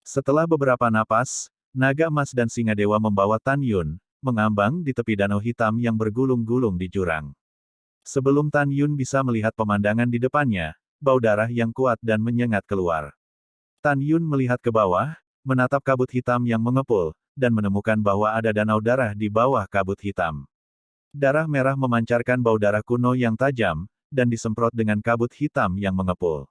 Setelah beberapa napas, naga emas dan singa dewa membawa Tan Yun, mengambang di tepi danau hitam yang bergulung-gulung di jurang. Sebelum Tan Yun bisa melihat pemandangan di depannya, bau darah yang kuat dan menyengat keluar. Tan Yun melihat ke bawah, menatap kabut hitam yang mengepul, dan menemukan bahwa ada danau darah di bawah kabut hitam. Darah merah memancarkan bau darah kuno yang tajam, dan disemprot dengan kabut hitam yang mengepul.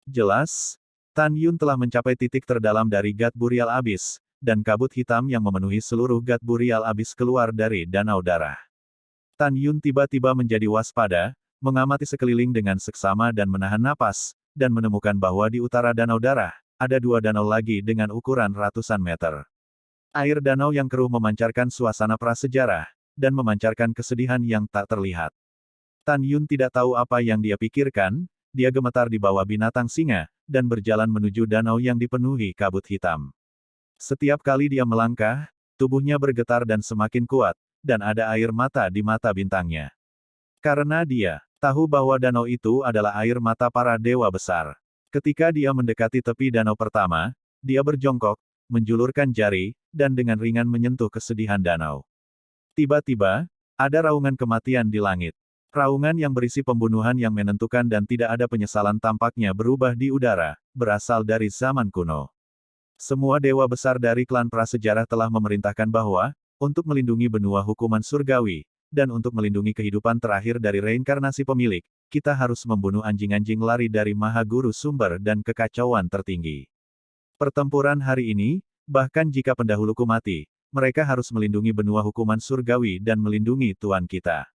Jelas, Tan Yun telah mencapai titik terdalam dari Gat Burial Abyss, dan kabut hitam yang memenuhi seluruh Gat Burial Abyss keluar dari danau darah. Tan Yun tiba-tiba menjadi waspada, mengamati sekeliling dengan seksama dan menahan napas, dan menemukan bahwa di utara danau darah, ada dua danau lagi dengan ukuran ratusan meter. Air danau yang keruh memancarkan suasana prasejarah, dan memancarkan kesedihan yang tak terlihat. Tan Yun tidak tahu apa yang dia pikirkan, dia gemetar di bawah binatang singa, dan berjalan menuju danau yang dipenuhi kabut hitam. Setiap kali dia melangkah, tubuhnya bergetar dan semakin kuat, dan ada air mata di mata bintangnya. Karena dia tahu bahwa danau itu adalah air mata para dewa besar. Ketika dia mendekati tepi danau pertama, dia berjongkok, menjulurkan jari, dan dengan ringan menyentuh kesedihan danau. Tiba-tiba, ada raungan kematian di langit. Raungan yang berisi pembunuhan yang menentukan dan tidak ada penyesalan tampaknya berubah di udara, berasal dari zaman kuno. Semua dewa besar dari klan prasejarah telah memerintahkan bahwa, untuk melindungi benua hukuman surgawi, dan untuk melindungi kehidupan terakhir dari reinkarnasi pemilik, kita harus membunuh anjing-anjing lari dari Maha Guru Sumber dan kekacauan tertinggi. Pertempuran hari ini, bahkan jika pendahuluku mati, mereka harus melindungi benua hukuman surgawi dan melindungi Tuan kita.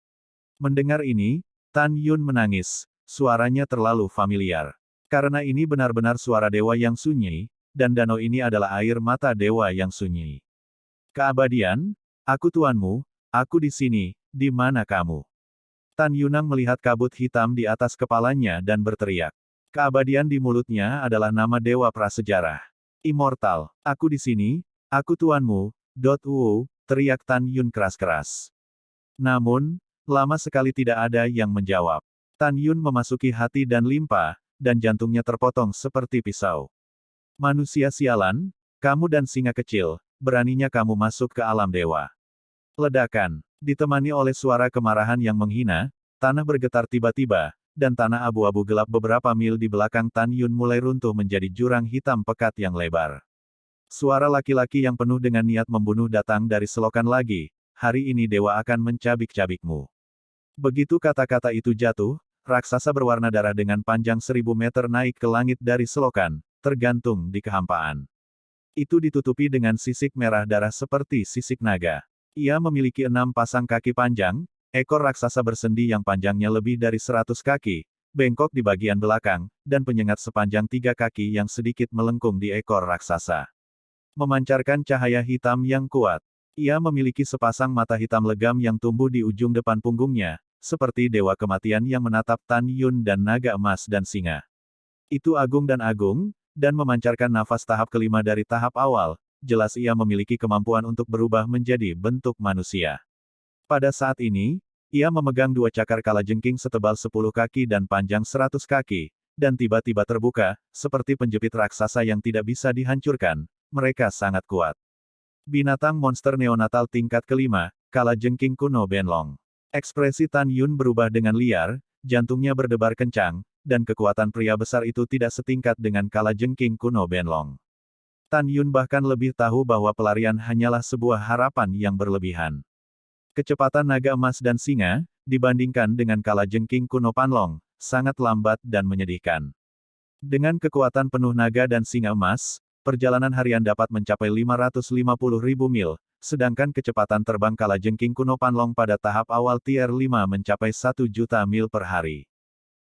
Mendengar ini, Tan Yun menangis, suaranya terlalu familiar. Karena ini benar-benar suara dewa yang sunyi, dan danau ini adalah air mata dewa yang sunyi. Keabadian, aku tuanmu, aku di sini, di mana kamu? Tan Yunang melihat kabut hitam di atas kepalanya dan berteriak. Keabadian di mulutnya adalah nama dewa prasejarah. Immortal, aku di sini, aku tuanmu, teriak Tan Yun keras-keras. Namun, lama sekali tidak ada yang menjawab. Tan Yun memasuki hati dan limpa, dan jantungnya terpotong seperti pisau. Manusia sialan, kamu dan singa kecil, beraninya kamu masuk ke alam dewa. Ledakan, ditemani oleh suara kemarahan yang menghina, tanah bergetar tiba-tiba, dan tanah abu-abu gelap beberapa mil di belakang Tan Yun mulai runtuh menjadi jurang hitam pekat yang lebar. Suara laki-laki yang penuh dengan niat membunuh datang dari selokan lagi, hari ini dewa akan mencabik-cabikmu. Begitu kata-kata itu jatuh, raksasa berwarna darah dengan panjang 1000 meter naik ke langit dari selokan, tergantung di kehampaan. Itu ditutupi dengan sisik merah darah seperti sisik naga. Ia memiliki 6 pasang kaki panjang, ekor raksasa bersendi yang panjangnya lebih dari 100 kaki, bengkok di bagian belakang, dan penyengat sepanjang 3 kaki yang sedikit melengkung di ekor raksasa. Memancarkan cahaya hitam yang kuat. Ia memiliki sepasang mata hitam legam yang tumbuh di ujung depan punggungnya, seperti dewa kematian yang menatap Tan Yun dan naga emas dan singa. Itu agung, dan memancarkan nafas tahap kelima dari tahap awal, jelas ia memiliki kemampuan untuk berubah menjadi bentuk manusia. Pada saat ini, ia memegang 2 cakar kalajengking setebal 10 kaki dan panjang 100 kaki, dan tiba-tiba terbuka, seperti penjepit raksasa yang tidak bisa dihancurkan, mereka sangat kuat. Binatang monster neonatal tingkat kelima, kalajengking kuno Benlong. Ekspresi Tan Yun berubah dengan liar, jantungnya berdebar kencang, dan kekuatan pria besar itu tidak setingkat dengan kalajengking kuno Benlong. Tan Yun bahkan lebih tahu bahwa pelarian hanyalah sebuah harapan yang berlebihan. Kecepatan naga emas dan singa, dibandingkan dengan kalajengking kuno Panlong, sangat lambat dan menyedihkan. Dengan kekuatan penuh naga dan singa emas, perjalanan harian dapat mencapai 550.000 mil, sedangkan kecepatan terbang kalajengking kuno Panlong pada tahap awal tier 5 mencapai 1 juta mil per hari.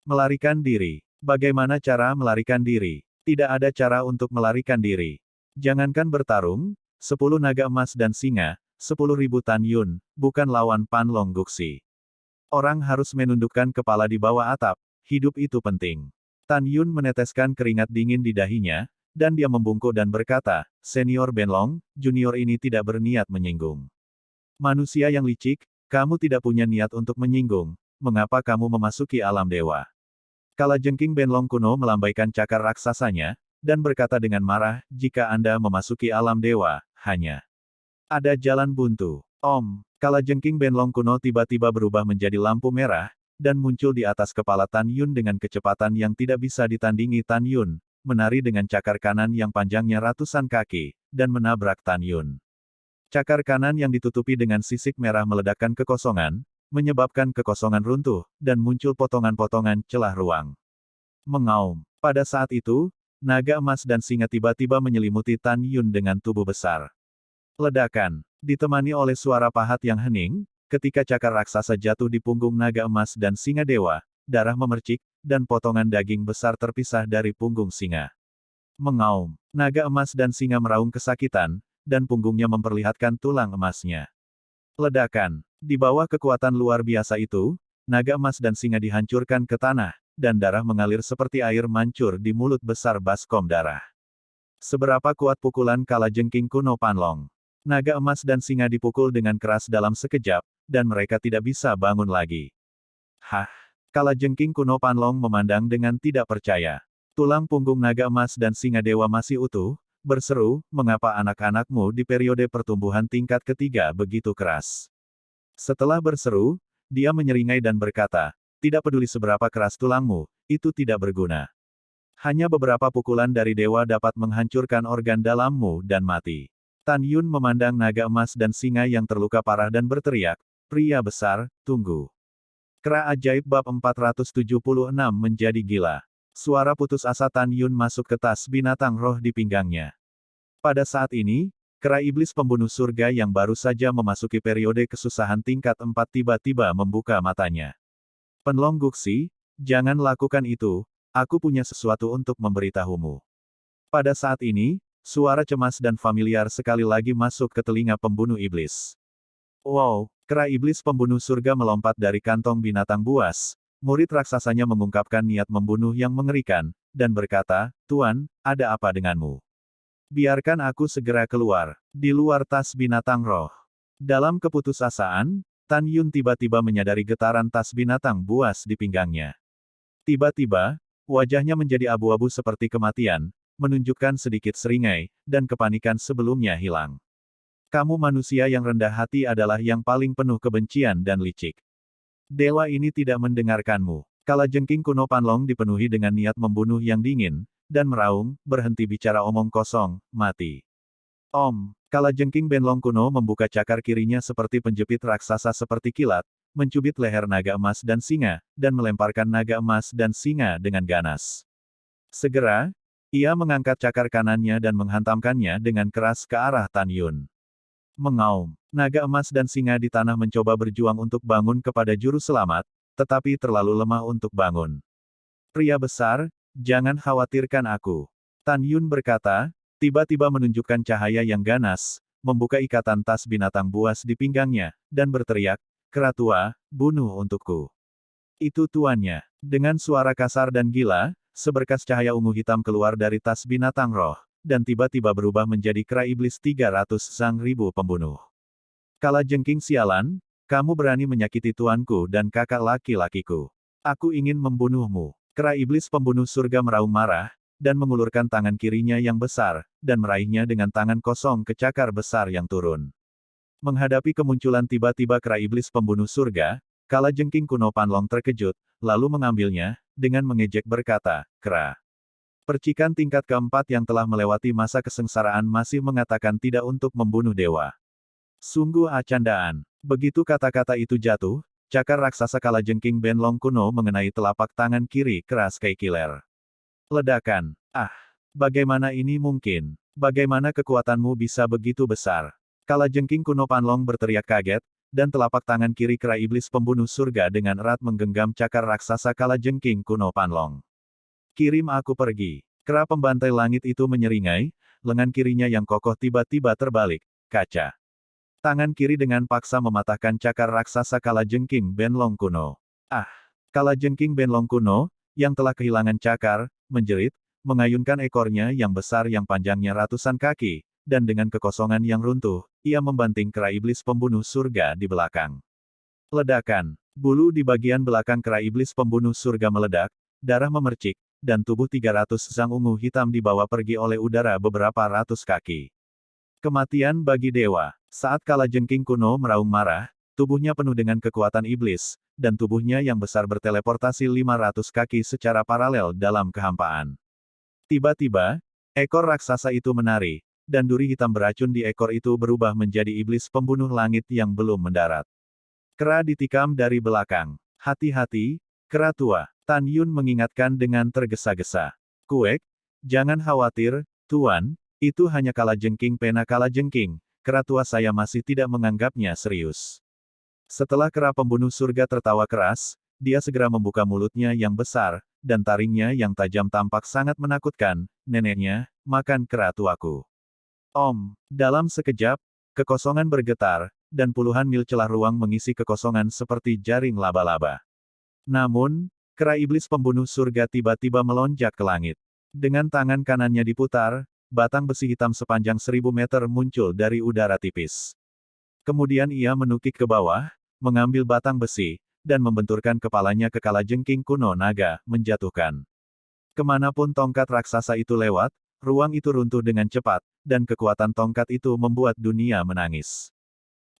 Melarikan diri. Bagaimana cara melarikan diri? Tidak ada cara untuk melarikan diri. Jangankan bertarung, 10 naga emas dan singa, 10.000 Tan Yun, bukan lawan Panlong Guxi. Orang harus menundukkan kepala di bawah atap, hidup itu penting. Tan Yun meneteskan keringat dingin di dahinya, dan dia membungkuk dan berkata, Senior Benlong, junior ini tidak berniat menyinggung. Manusia yang licik, kamu tidak punya niat untuk menyinggung, mengapa kamu memasuki alam dewa? Kalajengking Benlong kuno melambaikan cakar raksasanya, dan berkata dengan marah, jika Anda memasuki alam dewa, hanya ada jalan buntu. Om, kalajengking Benlong kuno tiba-tiba berubah menjadi lampu merah, dan muncul di atas kepala Tan Yun dengan kecepatan yang tidak bisa ditandingi. Tan Yun menari dengan cakar kanan yang panjangnya ratusan kaki, dan menabrak Tan Yun. Cakar kanan yang ditutupi dengan sisik merah meledakkan kekosongan, menyebabkan kekosongan runtuh, dan muncul potongan-potongan celah ruang. Mengaum. Pada saat itu, naga emas dan singa tiba-tiba menyelimuti Tan Yun dengan tubuh besar. Ledakan, ditemani oleh suara pahat yang hening, ketika cakar raksasa jatuh di punggung naga emas dan singa dewa, darah memercik, dan potongan daging besar terpisah dari punggung singa. Mengaum, naga emas dan singa meraung kesakitan, dan punggungnya memperlihatkan tulang emasnya. Ledakan, di bawah kekuatan luar biasa itu, naga emas dan singa dihancurkan ke tanah, dan darah mengalir seperti air mancur di mulut besar baskom darah. Seberapa kuat pukulan kalajengking kuno Panlong? Naga emas dan singa dipukul dengan keras dalam sekejap, dan mereka tidak bisa bangun lagi. Hah! Kalajengking kuno Panlong memandang dengan tidak percaya. Tulang punggung naga emas dan singa dewa masih utuh, berseru, mengapa anak-anakmu di periode pertumbuhan tingkat ketiga begitu keras? Setelah berseru, dia menyeringai dan berkata, tidak peduli seberapa keras tulangmu, itu tidak berguna. Hanya beberapa pukulan dari dewa dapat menghancurkan organ dalammu dan mati. Tan Yun memandang naga emas dan singa yang terluka parah dan berteriak, pria besar, tunggu. Kera ajaib bab 476 menjadi gila. Suara putus asa Tan Yun masuk ke tas binatang roh di pinggangnya. Pada saat ini, kera iblis pembunuh surga yang baru saja memasuki periode kesusahan tingkat 4 tiba-tiba membuka matanya. Penlong Guxi, jangan lakukan itu, aku punya sesuatu untuk memberitahumu. Pada saat ini, suara cemas dan familiar sekali lagi masuk ke telinga pembunuh iblis. Wow, kera iblis pembunuh surga melompat dari kantong binatang buas. Murid raksasanya mengungkapkan niat membunuh yang mengerikan, dan berkata, Tuan, ada apa denganmu? Biarkan aku segera keluar, di luar tas binatang roh. Dalam keputusasaan, Tan Yun tiba-tiba menyadari getaran tas binatang buas di pinggangnya. Tiba-tiba, wajahnya menjadi abu-abu seperti kematian, menunjukkan sedikit seringai, dan kepanikan sebelumnya hilang. Kamu manusia yang rendah hati adalah yang paling penuh kebencian dan licik. Dewa ini tidak mendengarkanmu. Kalajengking kuno Panlong dipenuhi dengan niat membunuh yang dingin, dan meraung, berhenti bicara omong kosong, mati. Om, kalajengking Benlong kuno membuka cakar kirinya seperti penjepit raksasa seperti kilat, mencubit leher naga emas dan singa, dan melemparkan naga emas dan singa dengan ganas. Segera, ia mengangkat cakar kanannya dan menghantamkannya dengan keras ke arah Tan Yun. Mengaum, naga emas dan singa di tanah mencoba berjuang untuk bangun kepada juru selamat, tetapi terlalu lemah untuk bangun. Pria besar, jangan khawatirkan aku. Tan Yun berkata, tiba-tiba menunjukkan cahaya yang ganas, membuka ikatan tas binatang buas di pinggangnya, dan berteriak, kera tua, bunuh untukku. Itu tuannya. Dengan suara kasar dan gila, seberkas cahaya ungu hitam keluar dari tas binatang roh, dan tiba-tiba berubah menjadi kera iblis 300 sang ribu pembunuh. Kalajengking sialan, kamu berani menyakiti tuanku dan kakak laki-lakiku. Aku ingin membunuhmu. Kera iblis pembunuh surga meraung marah, dan mengulurkan tangan kirinya yang besar, dan meraihnya dengan tangan kosong ke cakar besar yang turun. Menghadapi kemunculan tiba-tiba kera iblis pembunuh surga, kalajengking kuno Panlong terkejut, lalu mengambilnya, dengan mengejek berkata, kera. Percikan tingkat keempat yang telah melewati masa kesengsaraan masih mengatakan tidak untuk membunuh dewa. Sungguh acandaan. Begitu kata-kata itu jatuh, cakar raksasa kalajengking Benlong kuno mengenai telapak tangan kiri keras Keikiler. Ledakan. Ah! Bagaimana ini mungkin? Bagaimana kekuatanmu bisa begitu besar? Kalajengking kuno Panlong berteriak kaget, dan telapak tangan kiri kera iblis pembunuh surga dengan erat menggenggam cakar raksasa kalajengking kuno Panlong. Kirim aku pergi. Kera pembantai langit itu menyeringai, lengan kirinya yang kokoh tiba-tiba terbalik, kaca. Tangan kiri dengan paksa mematahkan cakar raksasa kalajengking Benlong kuno. Ah! Kalajengking Benlong kuno, yang telah kehilangan cakar, menjerit, mengayunkan ekornya yang besar yang panjangnya ratusan kaki, dan dengan kekosongan yang runtuh, ia membanting kera iblis pembunuh surga di belakang. Ledakan. Bulu di bagian belakang kera iblis pembunuh surga meledak, darah memercik, dan tubuh 300 Zhang Ungu hitam dibawa pergi oleh udara beberapa ratus kaki. Kematian bagi dewa. Saat kalajengking kuno meraung marah, tubuhnya penuh dengan kekuatan iblis, dan tubuhnya yang besar berteleportasi 500 kaki secara paralel dalam kehampaan. Tiba-tiba, ekor raksasa itu menari, dan duri hitam beracun di ekor itu berubah menjadi iblis pembunuh langit yang belum mendarat. Kera ditikam dari belakang. Hati-hati, kera tua. Tan Yun mengingatkan dengan tergesa-gesa. Kuek, jangan khawatir, Tuan, itu hanya kalajengking pena kalajengking. Kera tua saya masih tidak menganggapnya serius. Setelah kera pembunuh surga tertawa keras, dia segera membuka mulutnya yang besar, dan taringnya yang tajam tampak sangat menakutkan. Neneknya, makan kera tuaku. Om, dalam sekejap, kekosongan bergetar, dan puluhan mil celah ruang mengisi kekosongan seperti jaring laba-laba. Namun, kera iblis pembunuh surga tiba-tiba melonjak ke langit. Dengan tangan kanannya diputar, batang besi hitam sepanjang 1000 meter muncul dari udara tipis. Kemudian ia menukik ke bawah, mengambil batang besi, dan membenturkan kepalanya ke kalajengking kuno naga, menjatuhkan. Kemanapun tongkat raksasa itu lewat, ruang itu runtuh dengan cepat, dan kekuatan tongkat itu membuat dunia menangis.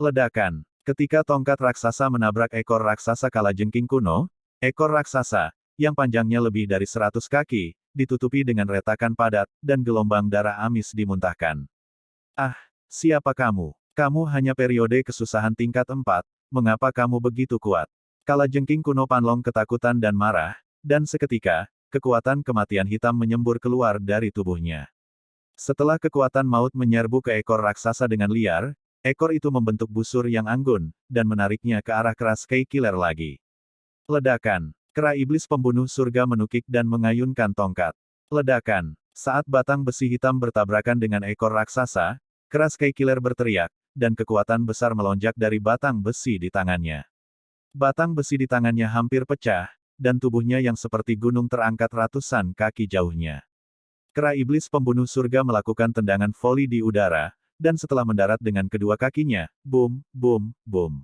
Ledakan. Ketika tongkat raksasa menabrak ekor raksasa kalajengking kuno, ekor raksasa, yang panjangnya lebih dari 100 kaki, ditutupi dengan retakan padat, dan gelombang darah amis dimuntahkan. Ah, siapa kamu? Kamu hanya periode kesusahan tingkat 4, mengapa kamu begitu kuat? Kalajengking kuno Panlong ketakutan dan marah, dan seketika, kekuatan kematian hitam menyembur keluar dari tubuhnya. Setelah kekuatan maut menyerbu ke ekor raksasa dengan liar, ekor itu membentuk busur yang anggun, dan menariknya ke arah kera Sky Killer lagi. Ledakan. Kera iblis pembunuh surga menukik dan mengayunkan tongkat. Ledakan. Saat batang besi hitam bertabrakan dengan ekor raksasa, kera Sky Killer berteriak, dan kekuatan besar melonjak dari batang besi di tangannya. Batang besi di tangannya hampir pecah, dan tubuhnya yang seperti gunung terangkat ratusan kaki jauhnya. Kera iblis pembunuh surga melakukan tendangan voli di udara, dan setelah mendarat dengan kedua kakinya, boom, boom, boom.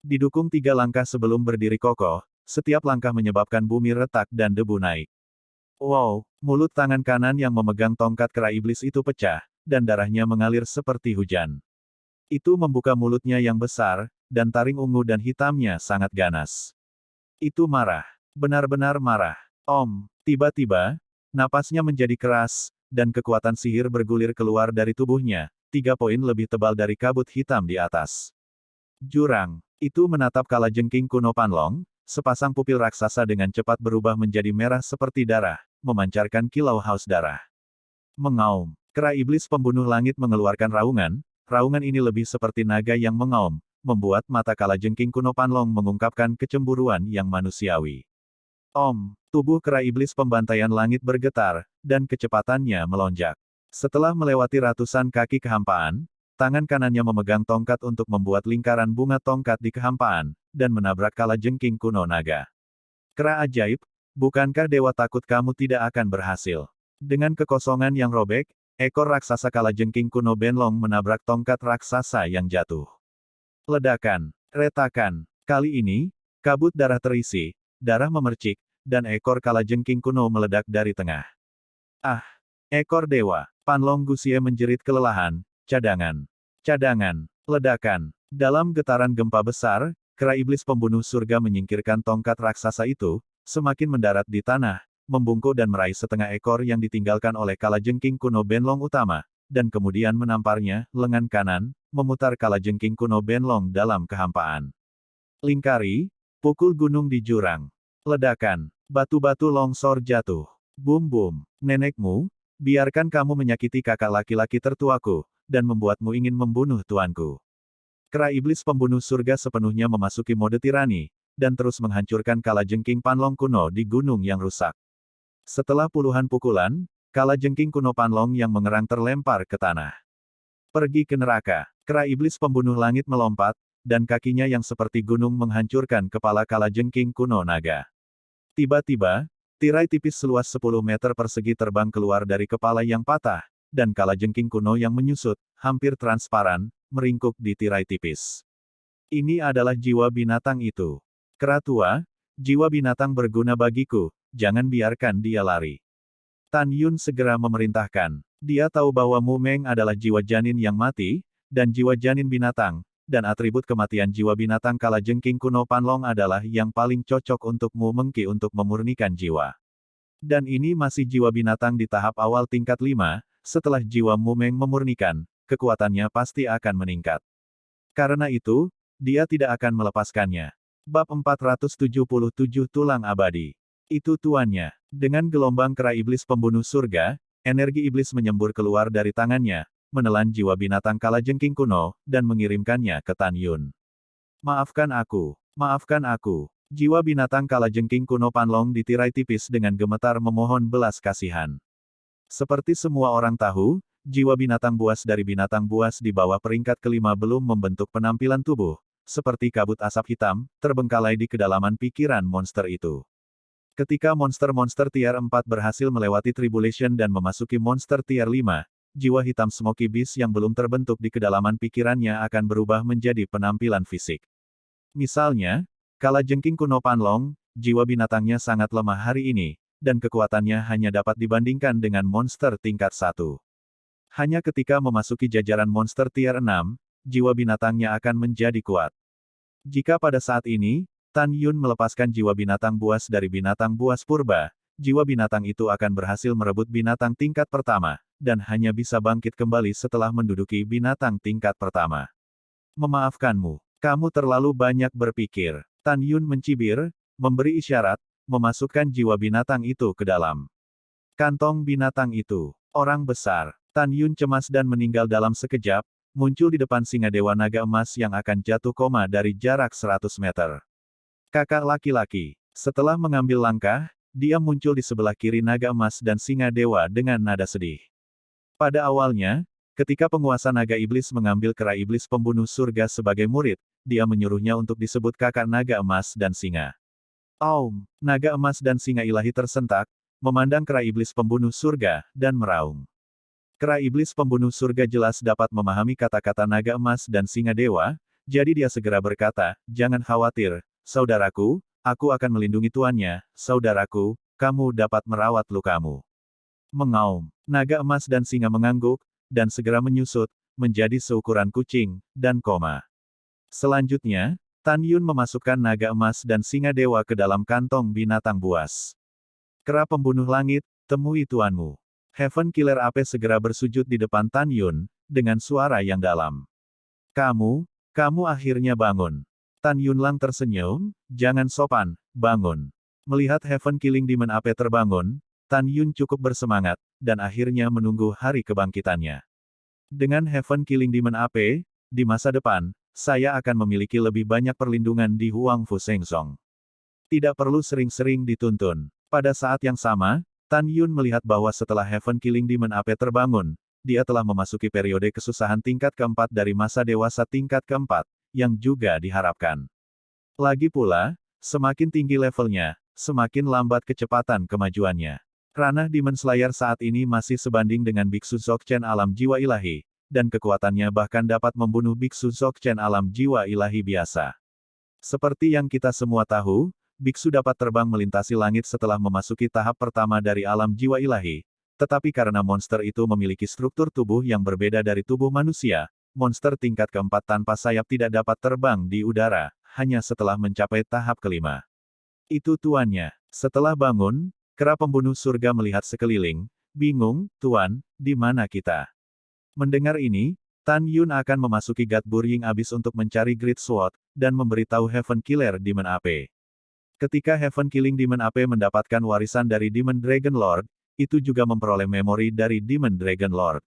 Didukung 3 langkah sebelum berdiri kokoh, setiap langkah menyebabkan bumi retak dan debu naik. Wow, mulut tangan kanan yang memegang tongkat kera iblis itu pecah, dan darahnya mengalir seperti hujan. Itu membuka mulutnya yang besar, dan taring ungu dan hitamnya sangat ganas. Itu marah. Benar-benar marah. Om, tiba-tiba, napasnya menjadi keras, dan kekuatan sihir bergulir keluar dari tubuhnya, 3 poin lebih tebal dari kabut hitam di atas. Jurang. Itu menatap kalajengking kuno Panlong, sepasang pupil raksasa dengan cepat berubah menjadi merah seperti darah, memancarkan kilau haus darah. Mengaum. Kera iblis pembunuh langit mengeluarkan raungan, raungan ini lebih seperti naga yang mengaum, membuat mata kalajengking kuno Panlong mengungkapkan kecemburuan yang manusiawi. Om, tubuh kera iblis pembantaian langit bergetar, dan kecepatannya melonjak. Setelah melewati ratusan kaki kehampaan, tangan kanannya memegang tongkat untuk membuat lingkaran bunga tongkat di kehampaan, dan menabrak kalajengking kuno naga. Kera ajaib, bukankah dewa takut kamu tidak akan berhasil? Dengan kekosongan yang robek, ekor raksasa kalajengking kuno Benlong menabrak tongkat raksasa yang jatuh. Ledakan, retakan. Kali ini, kabut darah terisi, darah memercik, dan ekor kalajengking kuno meledak dari tengah. Ah! Ekor dewa. Panlong Gusie menjerit kelelahan. Cadangan. Cadangan. Ledakan. Dalam getaran gempa besar, kera iblis pembunuh surga menyingkirkan tongkat raksasa itu, semakin mendarat di tanah, membungkuk dan meraih setengah ekor yang ditinggalkan oleh kalajengking kuno Benlong utama, dan kemudian menamparnya, lengan kanan, memutar kalajengking kuno Benlong dalam kehampaan. Lingkari, pukul gunung di jurang. Ledakan. Batu-batu longsor jatuh. Bum-bum. Nenekmu, biarkan kamu menyakiti kakak laki-laki tertuaku, dan membuatmu ingin membunuh tuanku. Kera iblis pembunuh surga sepenuhnya memasuki mode tirani, dan terus menghancurkan kalajengking Panlong kuno di gunung yang rusak. Setelah puluhan pukulan, kalajengking kuno Panlong yang mengerang terlempar ke tanah. Pergi ke neraka. Kera iblis pembunuh langit melompat, dan kakinya yang seperti gunung menghancurkan kepala kalajengking kuno naga. Tiba-tiba, tirai tipis seluas 10 meter persegi terbang keluar dari kepala yang patah, dan kalajengking kuno yang menyusut, hampir transparan, meringkuk di tirai tipis. Ini adalah jiwa binatang itu. Kera tua, jiwa binatang berguna bagiku, jangan biarkan dia lari. Tan Yun segera memerintahkan. Dia tahu bahwa Mu Meng adalah jiwa janin yang mati, dan jiwa janin binatang, dan atribut kematian jiwa binatang kalajengking kuno Panlong adalah yang paling cocok untuk Mu Mengki untuk memurnikan jiwa. Dan ini masih jiwa binatang di tahap awal tingkat 5, setelah jiwa Mu Meng memurnikan, kekuatannya pasti akan meningkat. Karena itu, dia tidak akan melepaskannya. Bab 477 Tulang Abadi. Itu tuannya. Dengan gelombang kera iblis pembunuh surga, energi iblis menyembur keluar dari tangannya, menelan jiwa binatang kalajengking kuno, dan mengirimkannya ke Tan Yun. Maafkan aku. Maafkan aku. Jiwa binatang kalajengking kuno Panlong ditirai tipis dengan gemetar memohon belas kasihan. Seperti semua orang tahu, jiwa binatang buas dari binatang buas di bawah peringkat kelima belum membentuk penampilan tubuh, seperti kabut asap hitam, terbengkalai di kedalaman pikiran monster itu. Ketika monster-monster tier 4 berhasil melewati Tribulation dan memasuki monster tier 5, jiwa hitam Smoky Beast yang belum terbentuk di kedalaman pikirannya akan berubah menjadi penampilan fisik. Misalnya, kalajengking kuno Panlong, jiwa binatangnya sangat lemah hari ini, dan kekuatannya hanya dapat dibandingkan dengan monster tingkat 1. Hanya ketika memasuki jajaran monster tier 6, jiwa binatangnya akan menjadi kuat. Jika pada saat ini, Tan Yun melepaskan jiwa binatang buas dari binatang buas purba, jiwa binatang itu akan berhasil merebut binatang tingkat pertama, dan hanya bisa bangkit kembali setelah menduduki binatang tingkat pertama. Memaafkanmu. Kamu terlalu banyak berpikir. Tan Yun mencibir, memberi isyarat, memasukkan jiwa binatang itu ke dalam kantong binatang itu. Orang besar. Tan Yun cemas dan meninggal dalam sekejap, muncul di depan singa dewa naga emas yang akan jatuh koma dari jarak 100 meter. Kakak laki-laki. Setelah mengambil langkah, dia muncul di sebelah kiri naga emas dan singa dewa dengan nada sedih. Pada awalnya, ketika penguasa naga iblis mengambil kera iblis pembunuh surga sebagai murid, dia menyuruhnya untuk disebut kakak naga emas dan singa. Aum, naga emas dan singa ilahi tersentak, memandang kera iblis pembunuh surga, dan meraung. Kera iblis pembunuh surga jelas dapat memahami kata-kata naga emas dan singa dewa, jadi dia segera berkata, jangan khawatir, saudaraku, aku akan melindungi tuannya, saudaraku, kamu dapat merawat lukamu. Mengaum, naga emas dan singa mengangguk, dan segera menyusut, menjadi seukuran kucing, dan koma. Selanjutnya, Tan Yun memasukkan naga emas dan singa dewa ke dalam kantong binatang buas. Kera pembunuh langit, temui tuanmu. Heaven Killer Ape segera bersujud di depan Tan Yun, dengan suara yang dalam. Kamu akhirnya bangun. Tan Yunlang tersenyum, jangan sopan, bangun. Melihat Heaven Killing Demon Ape terbangun, Tan Yun cukup bersemangat, dan akhirnya menunggu hari kebangkitannya. Dengan Heaven Killing Demon Ape, di masa depan, saya akan memiliki lebih banyak perlindungan di Huangfu Shengsong. Tidak perlu sering-sering dituntun. Pada saat yang sama, Tan Yun melihat bahwa setelah Heaven Killing Demon Ape terbangun, dia telah memasuki periode kesusahan tingkat keempat dari masa dewasa tingkat keempat, yang juga diharapkan. Lagi pula, semakin tinggi levelnya, semakin lambat kecepatan kemajuannya. Ranah Demon Slayer saat ini masih sebanding dengan Biksu Dzogchen alam jiwa ilahi, dan kekuatannya bahkan dapat membunuh Biksu Dzogchen alam jiwa ilahi biasa. Seperti yang kita semua tahu, Biksu dapat terbang melintasi langit setelah memasuki tahap pertama dari alam jiwa ilahi, tetapi karena monster itu memiliki struktur tubuh yang berbeda dari tubuh manusia, monster tingkat keempat tanpa sayap tidak dapat terbang di udara, hanya setelah mencapai tahap kelima. Itu tuannya. Setelah bangun, kera pembunuh surga melihat sekeliling, bingung, tuan, di mana kita? Mendengar ini, Tan Yun akan memasuki God Burying Abyss untuk mencari Great Sword, dan memberitahu Heaven Killer Demon Ape. Ketika Heaven Killing Demon Ape mendapatkan warisan dari Demon Dragon Lord, itu juga memperoleh memori dari Demon Dragon Lord.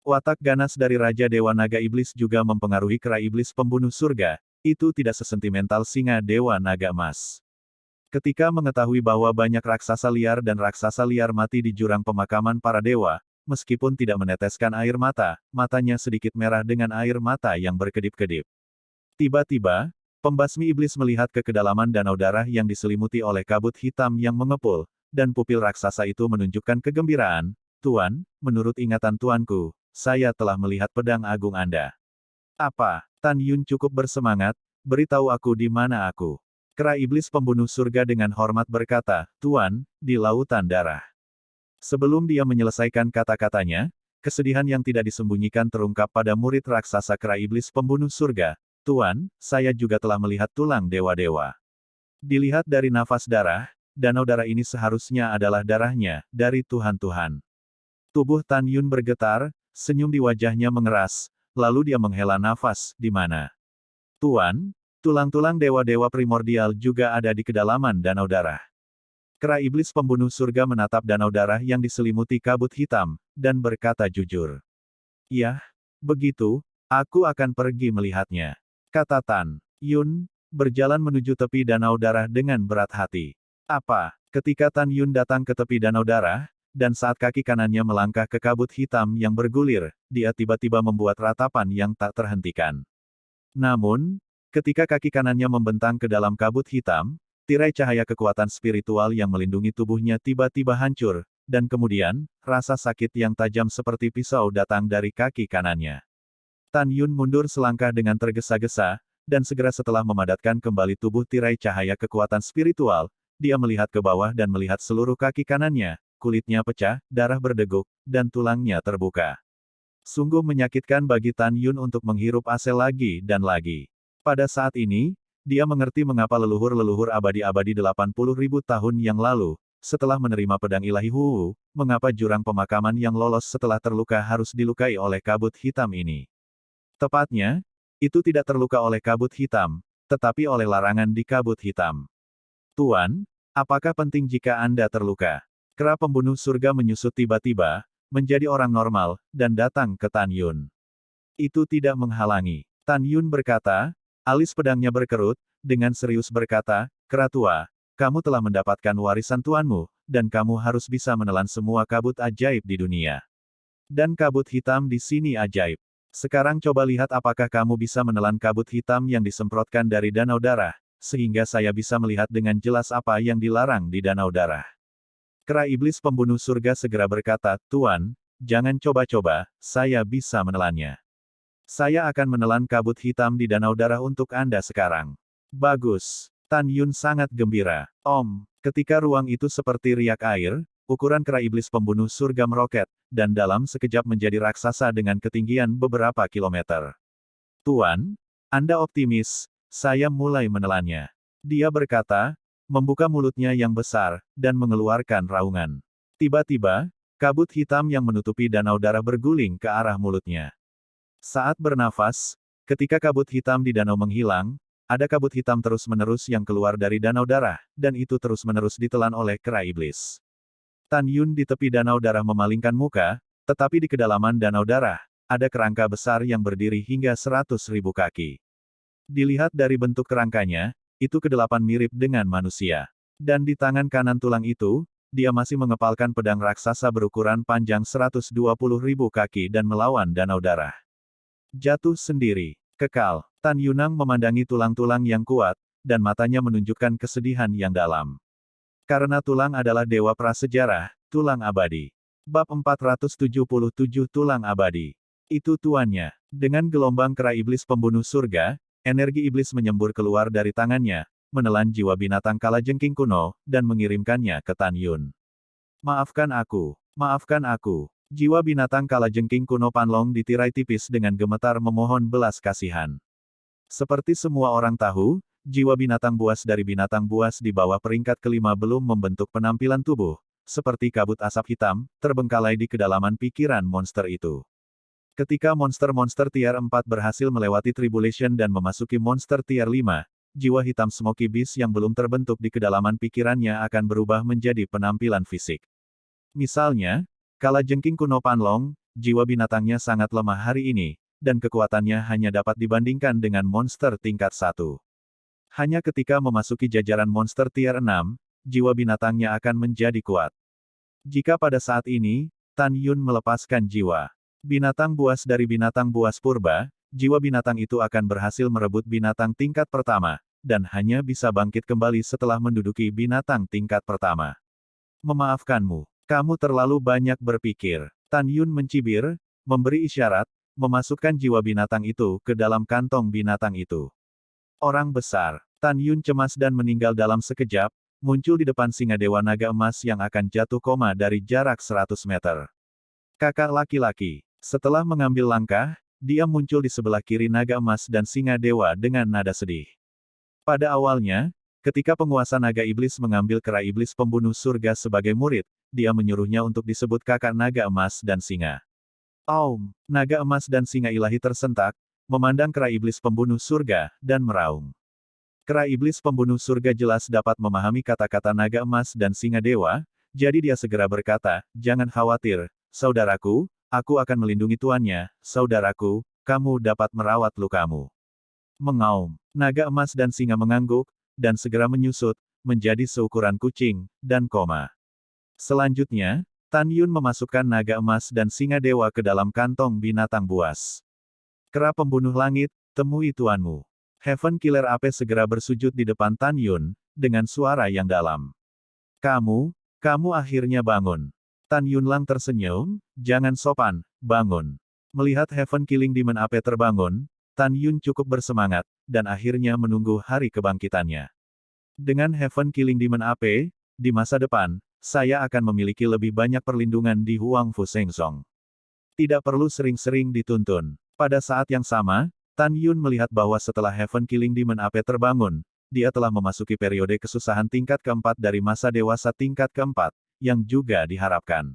Watak ganas dari Raja Dewa Naga Iblis juga mempengaruhi kera iblis pembunuh surga, itu tidak sesentimental singa Dewa Naga Emas. Ketika mengetahui bahwa banyak raksasa liar dan raksasa liar mati di jurang pemakaman para dewa, meskipun tidak meneteskan air mata, matanya sedikit merah dengan air mata yang berkedip-kedip. Tiba-tiba, pembasmi iblis melihat ke kedalaman danau darah yang diselimuti oleh kabut hitam yang mengepul, dan pupil raksasa itu menunjukkan kegembiraan, Tuan, menurut ingatan tuanku, saya telah melihat pedang agung Anda. Apa? Tan Yun cukup bersemangat, beritahu aku di mana aku. Kera iblis pembunuh surga dengan hormat berkata, "Tuan, di lautan darah." Sebelum dia menyelesaikan kata-katanya, kesedihan yang tidak disembunyikan terungkap pada murid raksasa kera iblis pembunuh surga. "Tuan, saya juga telah melihat tulang dewa-dewa. Dilihat dari nafas darah, danau darah ini seharusnya adalah darahnya, dari Tuhan-Tuhan." Tubuh Tan Yun bergetar, senyum di wajahnya mengeras, lalu dia menghela nafas, "Di mana?" "Tuan, tulang-tulang dewa-dewa primordial juga ada di kedalaman danau darah." Kera iblis pembunuh surga menatap danau darah yang diselimuti kabut hitam, dan berkata jujur. "Yah, begitu, aku akan pergi melihatnya," kata Tan Yun, berjalan menuju tepi danau darah dengan berat hati. Apa? Ketika Tan Yun datang ke tepi danau darah, dan saat kaki kanannya melangkah ke kabut hitam yang bergulir, dia tiba-tiba membuat ratapan yang tak terhentikan. Namun, ketika kaki kanannya membentang ke dalam kabut hitam, tirai cahaya kekuatan spiritual yang melindungi tubuhnya tiba-tiba hancur, dan kemudian, rasa sakit yang tajam seperti pisau datang dari kaki kanannya. Tan Yun mundur selangkah dengan tergesa-gesa, dan segera setelah memadatkan kembali tubuh tirai cahaya kekuatan spiritual, dia melihat ke bawah dan melihat seluruh kaki kanannya, kulitnya pecah, darah berdeguk, dan tulangnya terbuka. Sungguh menyakitkan bagi Tan Yun untuk menghirup asal lagi dan lagi. Pada saat ini, dia mengerti mengapa leluhur-leluhur abadi-abadi 80.000 tahun yang lalu, setelah menerima pedang ilahi Hu, mengapa jurang pemakaman yang lolos setelah terluka harus dilukai oleh kabut hitam ini. Tepatnya, itu tidak terluka oleh kabut hitam, tetapi oleh larangan di kabut hitam. "Tuan, apakah penting jika Anda terluka?" Kera pembunuh surga menyusut tiba-tiba, menjadi orang normal, dan datang ke Tan Yun. Itu tidak menghalangi. Tan Yun berkata, alis pedangnya berkerut, dengan serius berkata, "Kera tua, kamu telah mendapatkan warisan tuanmu, dan kamu harus bisa menelan semua kabut ajaib di dunia. Dan kabut hitam di sini ajaib. Sekarang coba lihat apakah kamu bisa menelan kabut hitam yang disemprotkan dari danau darah, sehingga saya bisa melihat dengan jelas apa yang dilarang di danau darah." Kera iblis pembunuh surga segera berkata, "Tuan, jangan coba-coba, saya bisa menelannya. Saya akan menelan kabut hitam di danau darah untuk Anda sekarang." "Bagus." Tan Yun sangat gembira. Ketika ruang itu seperti riak air, ukuran kera iblis pembunuh surga meroket, dan dalam sekejap menjadi raksasa dengan ketinggian beberapa kilometer. "Tuan, Anda optimis, saya mulai menelannya." Dia berkata, membuka mulutnya yang besar, dan mengeluarkan raungan. Tiba-tiba, kabut hitam yang menutupi danau darah berguling ke arah mulutnya. Saat bernafas, ketika kabut hitam di danau menghilang, ada kabut hitam terus-menerus yang keluar dari danau darah, dan itu terus-menerus ditelan oleh kera iblis. Tan Yun di tepi danau darah memalingkan muka, tetapi di kedalaman danau darah, ada kerangka besar yang berdiri hingga 100.000 kaki. Dilihat dari bentuk kerangkanya, itu kedelapan mirip dengan manusia. Dan di tangan kanan tulang itu, dia masih mengepalkan pedang raksasa berukuran panjang 120.000 kaki dan melawan danau darah. Jatuh sendiri. Kekal. Tan Yunang memandangi tulang-tulang yang kuat, dan matanya menunjukkan kesedihan yang dalam. Karena tulang adalah dewa prasejarah, tulang abadi. Bab 477 Tulang Abadi. Itu tuannya. Dengan gelombang kera iblis pembunuh surga, energi iblis menyembur keluar dari tangannya, menelan jiwa binatang kalajengking kuno, dan mengirimkannya ke Tan Yun. "Maafkan aku. Maafkan aku." Jiwa binatang kalajengking kuno Panlong ditirai tipis dengan gemetar memohon belas kasihan. Seperti semua orang tahu, jiwa binatang buas dari binatang buas di bawah peringkat kelima belum membentuk penampilan tubuh, seperti kabut asap hitam, terbengkalai di kedalaman pikiran monster itu. Ketika monster-monster tier 4 berhasil melewati Tribulation dan memasuki monster tier 5, jiwa hitam Smoky Beast yang belum terbentuk di kedalaman pikirannya akan berubah menjadi penampilan fisik. Misalnya, kalajengking kuno Panlong, jiwa binatangnya sangat lemah hari ini, dan kekuatannya hanya dapat dibandingkan dengan monster tingkat 1. Hanya ketika memasuki jajaran monster tier 6, jiwa binatangnya akan menjadi kuat. Jika pada saat ini, Tan Yun melepaskan jiwa binatang buas dari binatang buas purba, jiwa binatang itu akan berhasil merebut binatang tingkat pertama, dan hanya bisa bangkit kembali setelah menduduki binatang tingkat pertama. "Memaafkanmu. Kamu terlalu banyak berpikir." Tan Yun mencibir, memberi isyarat, memasukkan jiwa binatang itu ke dalam kantong binatang itu. "Orang besar." Tan Yun cemas dan meninggal dalam sekejap, muncul di depan singa Dewa Naga Emas yang akan jatuh koma dari jarak 100 meter. Kakak laki-laki. Setelah mengambil langkah, dia muncul di sebelah kiri Naga Emas dan singa Dewa dengan nada sedih. Pada awalnya, ketika penguasa Naga Iblis mengambil kera iblis pembunuh surga sebagai murid, dia menyuruhnya untuk disebut kakak Naga Emas dan Singa. Aum, Naga Emas dan Singa ilahi tersentak, memandang kera iblis pembunuh surga, dan meraung. Kera iblis pembunuh surga jelas dapat memahami kata-kata Naga Emas dan Singa Dewa, jadi dia segera berkata, "Jangan khawatir, saudaraku, aku akan melindungi tuannya, saudaraku, kamu dapat merawat lukamu." Mengaum, Naga Emas dan Singa mengangguk, dan segera menyusut, menjadi seukuran kucing, dan koma. Selanjutnya, Tan Yun memasukkan Naga Emas dan Singa Dewa ke dalam kantong binatang buas. Kera pembunuh langit, temui tuanmu. Heaven Killer Ape segera bersujud di depan Tan Yun, dengan suara yang dalam. Kamu akhirnya bangun. Tan Yunlang tersenyum, jangan sopan, bangun. Melihat Heaven Killing Demon Ape terbangun, Tan Yun cukup bersemangat, dan akhirnya menunggu hari kebangkitannya. Dengan Heaven Killing Demon Ape, di masa depan, saya akan memiliki lebih banyak perlindungan di Huangfu Shengzong. Tidak perlu sering-sering dituntun. Pada saat yang sama, Tan Yun melihat bahwa setelah Heaven Killing Demon Ape terbangun, dia telah memasuki periode kesusahan tingkat keempat dari masa dewasa tingkat keempat, yang juga diharapkan.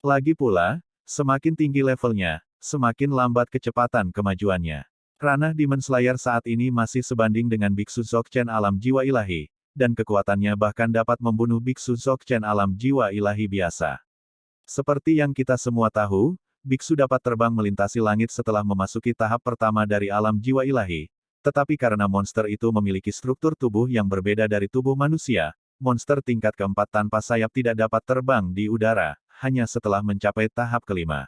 Lagi pula, semakin tinggi levelnya, semakin lambat kecepatan kemajuannya. Ranah Demon Slayer saat ini masih sebanding dengan Biksu Dzogchen alam jiwa ilahi, dan kekuatannya bahkan dapat membunuh Biksu Dzogchen alam jiwa ilahi biasa. Seperti yang kita semua tahu, Biksu dapat terbang melintasi langit setelah memasuki tahap pertama dari alam jiwa ilahi, tetapi karena monster itu memiliki struktur tubuh yang berbeda dari tubuh manusia, monster tingkat keempat tanpa sayap tidak dapat terbang di udara, hanya setelah mencapai tahap kelima.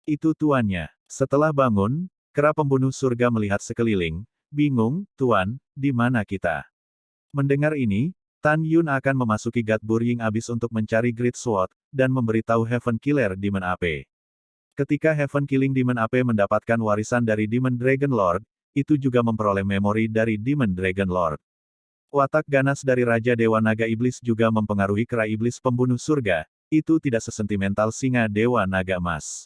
Itu tuannya. Setelah bangun, kera pembunuh surga melihat sekeliling, bingung, "Tuan, di mana kita?" Mendengar ini, Tan Yun akan memasuki God Burying Abyss untuk mencari Great Sword, dan memberitahu Heaven Killer Demon Ape. Ketika Heaven Killing Demon Ape mendapatkan warisan dari Demon Dragon Lord, itu juga memperoleh memori dari Demon Dragon Lord. Watak ganas dari Raja Dewa Naga Iblis juga mempengaruhi kera iblis pembunuh surga, itu tidak sesentimental singa Dewa Naga Emas.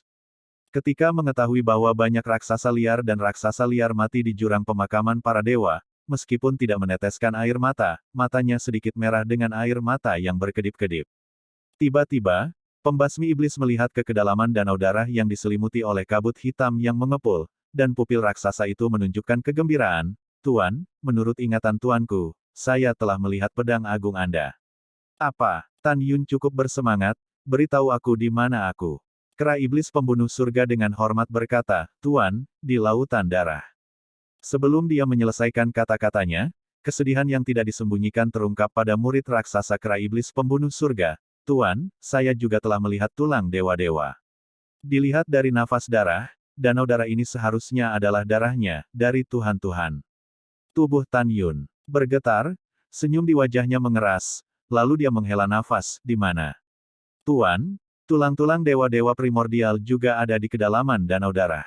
Ketika mengetahui bahwa banyak raksasa liar dan raksasa liar mati di jurang pemakaman para dewa, meskipun tidak meneteskan air mata, matanya sedikit merah dengan air mata yang berkedip-kedip. Tiba-tiba, pembasmi iblis melihat ke kedalaman danau darah yang diselimuti oleh kabut hitam yang mengepul, dan pupil raksasa itu menunjukkan kegembiraan, "Tuan, menurut ingatan tuanku, saya telah melihat pedang agung Anda." "Apa?" Tan Yun cukup bersemangat, "Beritahu aku di mana aku." Kera iblis pembunuh surga dengan hormat berkata, "Tuan, di lautan darah." Sebelum dia menyelesaikan kata-katanya, kesedihan yang tidak disembunyikan terungkap pada murid raksasa kera iblis pembunuh surga, "Tuan, saya juga telah melihat tulang dewa-dewa. Dilihat dari nafas darah, danau darah ini seharusnya adalah darahnya, dari Tuhan-Tuhan." Tubuh Tan Yun bergetar, senyum di wajahnya mengeras, lalu dia menghela nafas, "Di mana?" "Tuan, tulang-tulang dewa-dewa primordial juga ada di kedalaman danau darah."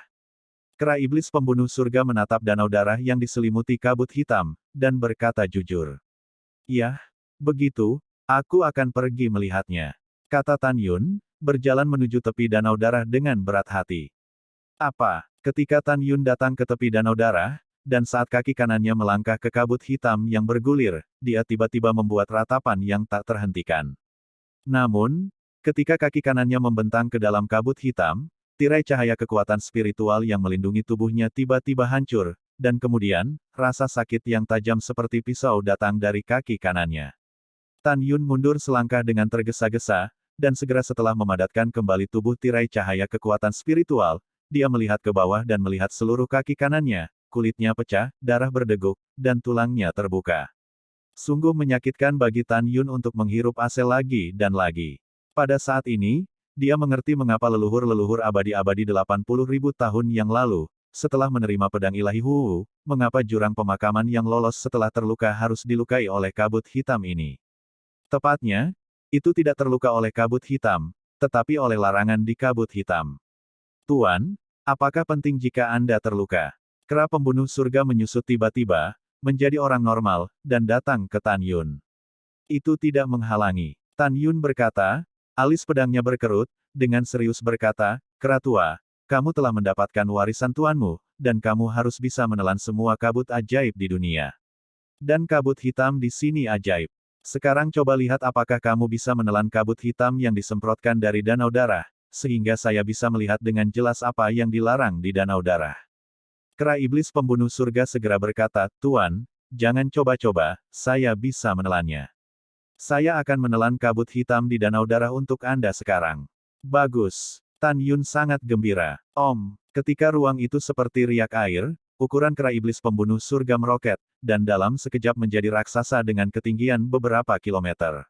Kera iblis pembunuh surga menatap danau darah yang diselimuti kabut hitam, dan berkata jujur. "Yah, begitu, aku akan pergi melihatnya," kata Tan Yun, berjalan menuju tepi danau darah dengan berat hati. "Apa?" Ketika Tan Yun datang ke tepi danau darah, dan saat kaki kanannya melangkah ke kabut hitam yang bergulir, dia tiba-tiba membuat ratapan yang tak terhentikan. Namun, ketika kaki kanannya membentang ke dalam kabut hitam, tirai cahaya kekuatan spiritual yang melindungi tubuhnya tiba-tiba hancur, dan kemudian, rasa sakit yang tajam seperti pisau datang dari kaki kanannya. Tan Yun mundur selangkah dengan tergesa-gesa, dan segera setelah memadatkan kembali tubuh tirai cahaya kekuatan spiritual, dia melihat ke bawah dan melihat seluruh kaki kanannya, kulitnya pecah, darah berdeguk, dan tulangnya terbuka. Sungguh menyakitkan bagi Tan Yun untuk menghirup asal lagi dan lagi. Pada saat ini, dia mengerti mengapa leluhur-leluhur abadi-abadi 80.000 tahun yang lalu, setelah menerima pedang ilahi Hu, mengapa jurang pemakaman yang lolos setelah terluka harus dilukai oleh kabut hitam ini. Tepatnya, itu tidak terluka oleh kabut hitam, tetapi oleh larangan di kabut hitam. "Tuan, apakah penting jika Anda terluka?" Kera pembunuh surga menyusut tiba-tiba, menjadi orang normal, dan datang ke Tan Yun. Itu tidak menghalangi. Tan Yun berkata, alis pedangnya berkerut, dengan serius berkata, Keratua, kamu telah mendapatkan warisan tuanmu, dan kamu harus bisa menelan semua kabut ajaib di dunia. Dan kabut hitam di sini ajaib. Sekarang coba lihat apakah kamu bisa menelan kabut hitam yang disemprotkan dari danau darah, sehingga saya bisa melihat dengan jelas apa yang dilarang di danau darah. Kera iblis pembunuh surga segera berkata, Tuan, jangan coba-coba, saya bisa menelannya. Saya akan menelan kabut hitam di danau darah untuk Anda sekarang. Bagus. Tan Yun sangat gembira. Ketika ruang itu seperti riak air, ukuran kera iblis pembunuh surga meroket, dan dalam sekejap menjadi raksasa dengan ketinggian beberapa kilometer.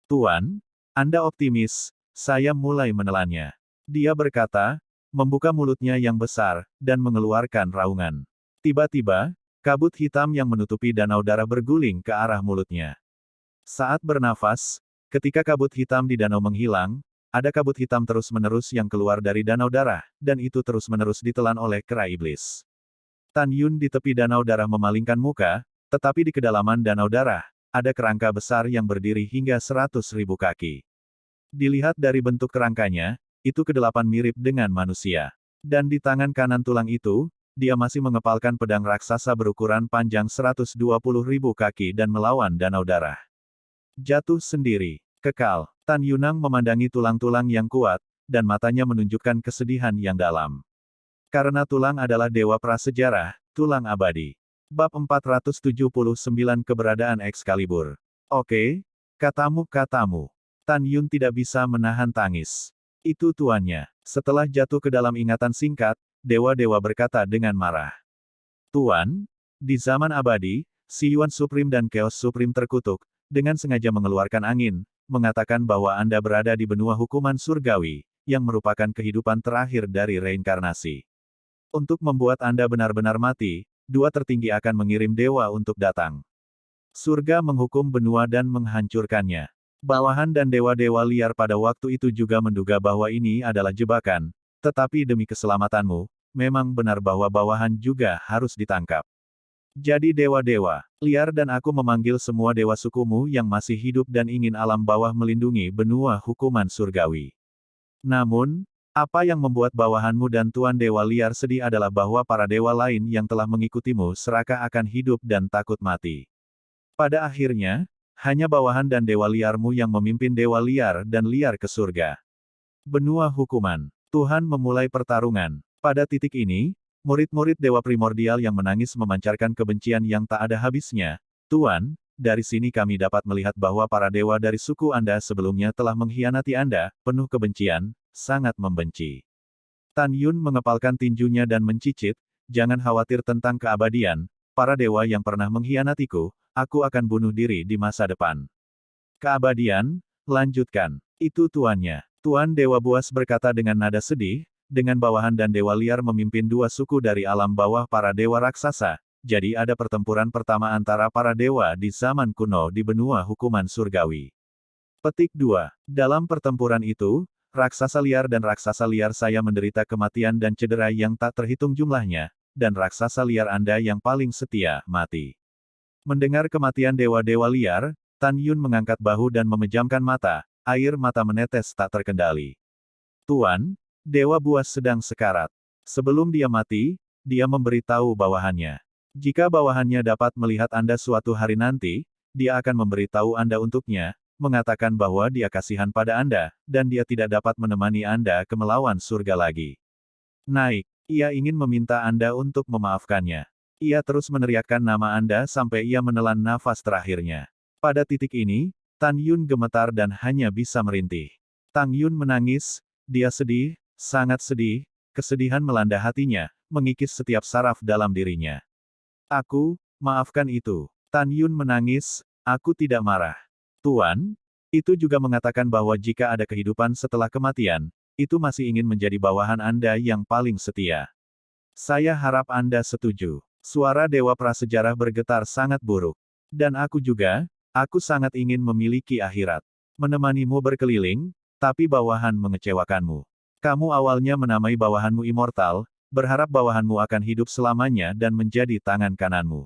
Tuan, Anda optimis, saya mulai menelannya. Dia berkata, membuka mulutnya yang besar, dan mengeluarkan raungan. Tiba-tiba, kabut hitam yang menutupi danau darah berguling ke arah mulutnya. Saat bernafas, ketika kabut hitam di danau menghilang, ada kabut hitam terus-menerus yang keluar dari danau darah, dan itu terus-menerus ditelan oleh kera iblis. Tan Yun di tepi danau darah memalingkan muka, tetapi di kedalaman danau darah, ada kerangka besar yang berdiri hingga 100.000 kaki. Dilihat dari bentuk kerangkanya, itu kedelapan mirip dengan manusia. Dan di tangan kanan tulang itu, dia masih mengepalkan pedang raksasa berukuran panjang 120.000 kaki dan melawan danau darah. Jatuh sendiri. Kekal. Tan Yunang memandangi tulang-tulang yang kuat, dan matanya menunjukkan kesedihan yang dalam. Karena tulang adalah dewa prasejarah, tulang abadi. Bab 479 Keberadaan Excalibur. Oke, katamu. Tan Yun tidak bisa menahan tangis. Itu tuannya. Setelah jatuh ke dalam ingatan singkat, dewa-dewa berkata dengan marah. Tuan, di zaman abadi, Si Yuan Supreme dan Chaos Supreme terkutuk, dengan sengaja mengeluarkan angin, mengatakan bahwa Anda berada di benua hukuman surgawi, yang merupakan kehidupan terakhir dari reinkarnasi. Untuk membuat Anda benar-benar mati, dua tertinggi akan mengirim dewa untuk datang. Surga menghukum benua dan menghancurkannya. Bawahan dan dewa-dewa liar pada waktu itu juga menduga bahwa ini adalah jebakan, tetapi demi keselamatanmu, memang benar bahwa bawahan juga harus ditangkap. Jadi dewa-dewa liar dan aku memanggil semua dewa sukumu yang masih hidup dan ingin alam bawah melindungi benua hukuman surgawi. Namun, apa yang membuat bawahanmu dan tuan dewa liar sedih adalah bahwa para dewa lain yang telah mengikutimu serakah akan hidup dan takut mati. Pada akhirnya, hanya bawahan dan dewa liarmu yang memimpin dewa liar dan liar ke surga. Benua hukuman. Tuhan memulai pertarungan. Pada titik ini, murid-murid dewa primordial yang menangis memancarkan kebencian yang tak ada habisnya. Tuan, dari sini kami dapat melihat bahwa para dewa dari suku Anda sebelumnya telah mengkhianati Anda, penuh kebencian, sangat membenci. Tan Yun mengepalkan tinjunya dan mencicit, jangan khawatir tentang keabadian, para dewa yang pernah mengkhianatiku, aku akan bunuh diri di masa depan. Keabadian, lanjutkan. Itu tuannya. Tuan Dewa Buas berkata dengan nada sedih, dengan bawahan dan dewa liar memimpin dua suku dari alam bawah para dewa raksasa, jadi ada pertempuran pertama antara para dewa di zaman kuno di benua hukuman surgawi. Petik 2. Dalam pertempuran itu, raksasa liar dan raksasa liar saya menderita kematian dan cedera yang tak terhitung jumlahnya, dan raksasa liar Anda yang paling setia, mati. Mendengar kematian dewa-dewa liar, Tan Yun mengangkat bahu dan memejamkan mata, air mata menetes tak terkendali. Tuan, Dewa Buas sedang sekarat. Sebelum dia mati, dia memberitahu bawahannya. Jika bawahannya dapat melihat Anda suatu hari nanti, dia akan memberitahu Anda untuknya, mengatakan bahwa dia kasihan pada Anda, dan dia tidak dapat menemani Anda ke melawan surga lagi. Naik, ia ingin meminta Anda untuk memaafkannya. Ia terus meneriakkan nama Anda sampai ia menelan nafas terakhirnya. Pada titik ini, Tan Yun gemetar dan hanya bisa merintih. Tang Yun menangis, dia sedih, sangat sedih, kesedihan melanda hatinya, mengikis setiap saraf dalam dirinya. Aku, maafkan itu. Tan Yun menangis, aku tidak marah. Tuan, itu juga mengatakan bahwa jika ada kehidupan setelah kematian, itu masih ingin menjadi bawahan Anda yang paling setia. Saya harap Anda setuju. Suara Dewa Prasejarah bergetar sangat buruk. Dan aku juga, aku sangat ingin memiliki akhirat. Menemanimu berkeliling, tapi bawahan mengecewakanmu. Kamu awalnya menamai bawahanmu immortal, berharap bawahanmu akan hidup selamanya dan menjadi tangan kananmu.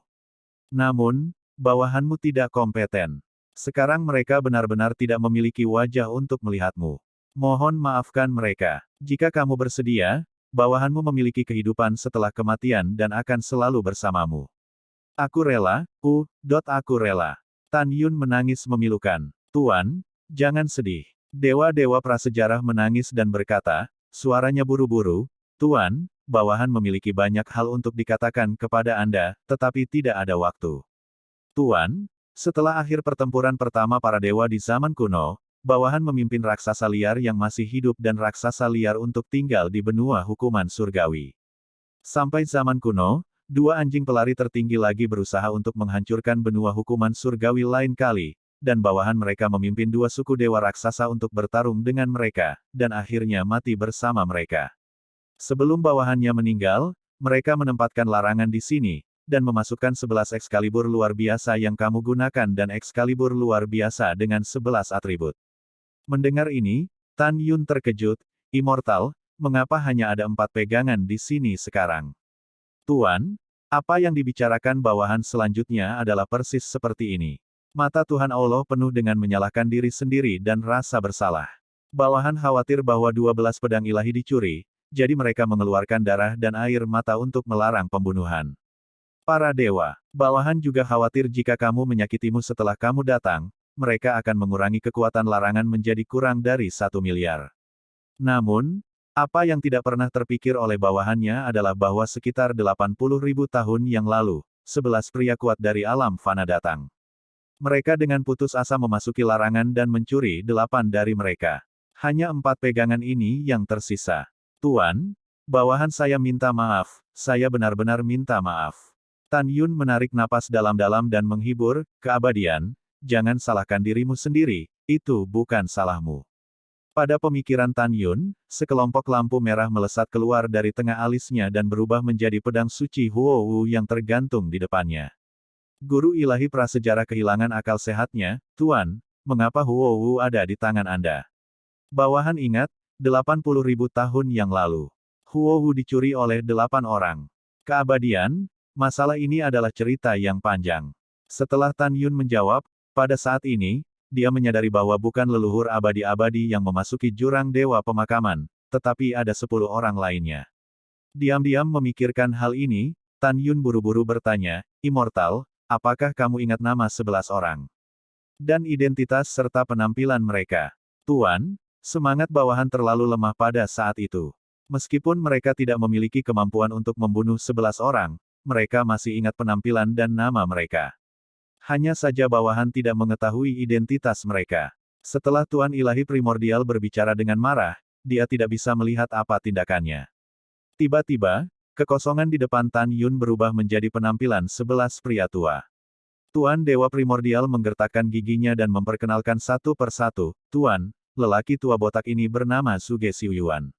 Namun, bawahanmu tidak kompeten. Sekarang mereka benar-benar tidak memiliki wajah untuk melihatmu. Mohon maafkan mereka. Jika kamu bersedia, bawahanmu memiliki kehidupan setelah kematian dan akan selalu bersamamu. Aku rela, aku rela. Tan Yun menangis memilukan. Tuan, jangan sedih. Dewa-dewa prasejarah menangis dan berkata, suaranya buru-buru, Tuan, bawahan memiliki banyak hal untuk dikatakan kepada Anda, tetapi tidak ada waktu. Tuan, setelah akhir pertempuran pertama para dewa di zaman kuno, bawahan memimpin raksasa liar yang masih hidup dan raksasa liar untuk tinggal di benua hukuman surgawi. Sampai zaman kuno, dua anjing pelari tertinggi lagi berusaha untuk menghancurkan benua hukuman surgawi lain kali, dan bawahan mereka memimpin dua suku dewa raksasa untuk bertarung dengan mereka, dan akhirnya mati bersama mereka. Sebelum bawahannya meninggal, mereka menempatkan larangan di sini, dan memasukkan 11 Excalibur luar biasa yang kamu gunakan dan Excalibur luar biasa dengan 11 atribut. Mendengar ini, Tan Yun terkejut, Immortal, mengapa hanya ada 4 pegangan di sini sekarang? Tuan, apa yang dibicarakan bawahan selanjutnya adalah persis seperti ini. Mata Tuhan Allah penuh dengan menyalahkan diri sendiri dan rasa bersalah. Bawahan khawatir bahwa 12 pedang ilahi dicuri, jadi mereka mengeluarkan darah dan air mata untuk melarang pembunuhan. Para dewa, bawahan juga khawatir jika kamu menyakitimu setelah kamu datang, mereka akan mengurangi kekuatan larangan menjadi kurang dari 1 miliar. Namun, apa yang tidak pernah terpikir oleh bawahannya adalah bahwa sekitar 80.000 tahun yang lalu, 11 pria kuat dari alam fana datang. Mereka dengan putus asa memasuki larangan dan mencuri 8 dari mereka. Hanya 4 pegangan ini yang tersisa. Tuan, bawahan saya minta maaf, saya benar-benar minta maaf. Tan Yun menarik napas dalam-dalam dan menghibur, keabadian, jangan salahkan dirimu sendiri, itu bukan salahmu. Pada pemikiran Tan Yun, sekelompok lampu merah melesat keluar dari tengah alisnya dan berubah menjadi pedang suci Huo-Wu yang tergantung di depannya. Guru ilahi prasejarah kehilangan akal sehatnya, Tuan, mengapa Huo-Wu ada di tangan Anda? Bawahan ingat, 80.000 tahun yang lalu. Huo-Wu dicuri oleh 8 orang. Keabadian, masalah ini adalah cerita yang panjang. Setelah Tan Yun menjawab, pada saat ini, dia menyadari bahwa bukan leluhur abadi-abadi yang memasuki jurang dewa pemakaman, tetapi ada 10 orang lainnya. Diam-diam memikirkan hal ini, Tan Yun buru-buru bertanya, Immortal, apakah kamu ingat nama 11 orang? Dan identitas serta penampilan mereka? Tuan, semangat bawahan terlalu lemah pada saat itu. Meskipun mereka tidak memiliki kemampuan untuk membunuh 11 orang, mereka masih ingat penampilan dan nama mereka. Hanya saja bawahan tidak mengetahui identitas mereka. Setelah Tuan Ilahi Primordial berbicara dengan marah, dia tidak bisa melihat apa tindakannya. Tiba-tiba, kekosongan di depan Tan Yun berubah menjadi penampilan 11 pria tua. Tuan Dewa Primordial menggertakkan giginya dan memperkenalkan satu persatu, Tuan, lelaki tua botak ini bernama Suge Xiuyuan.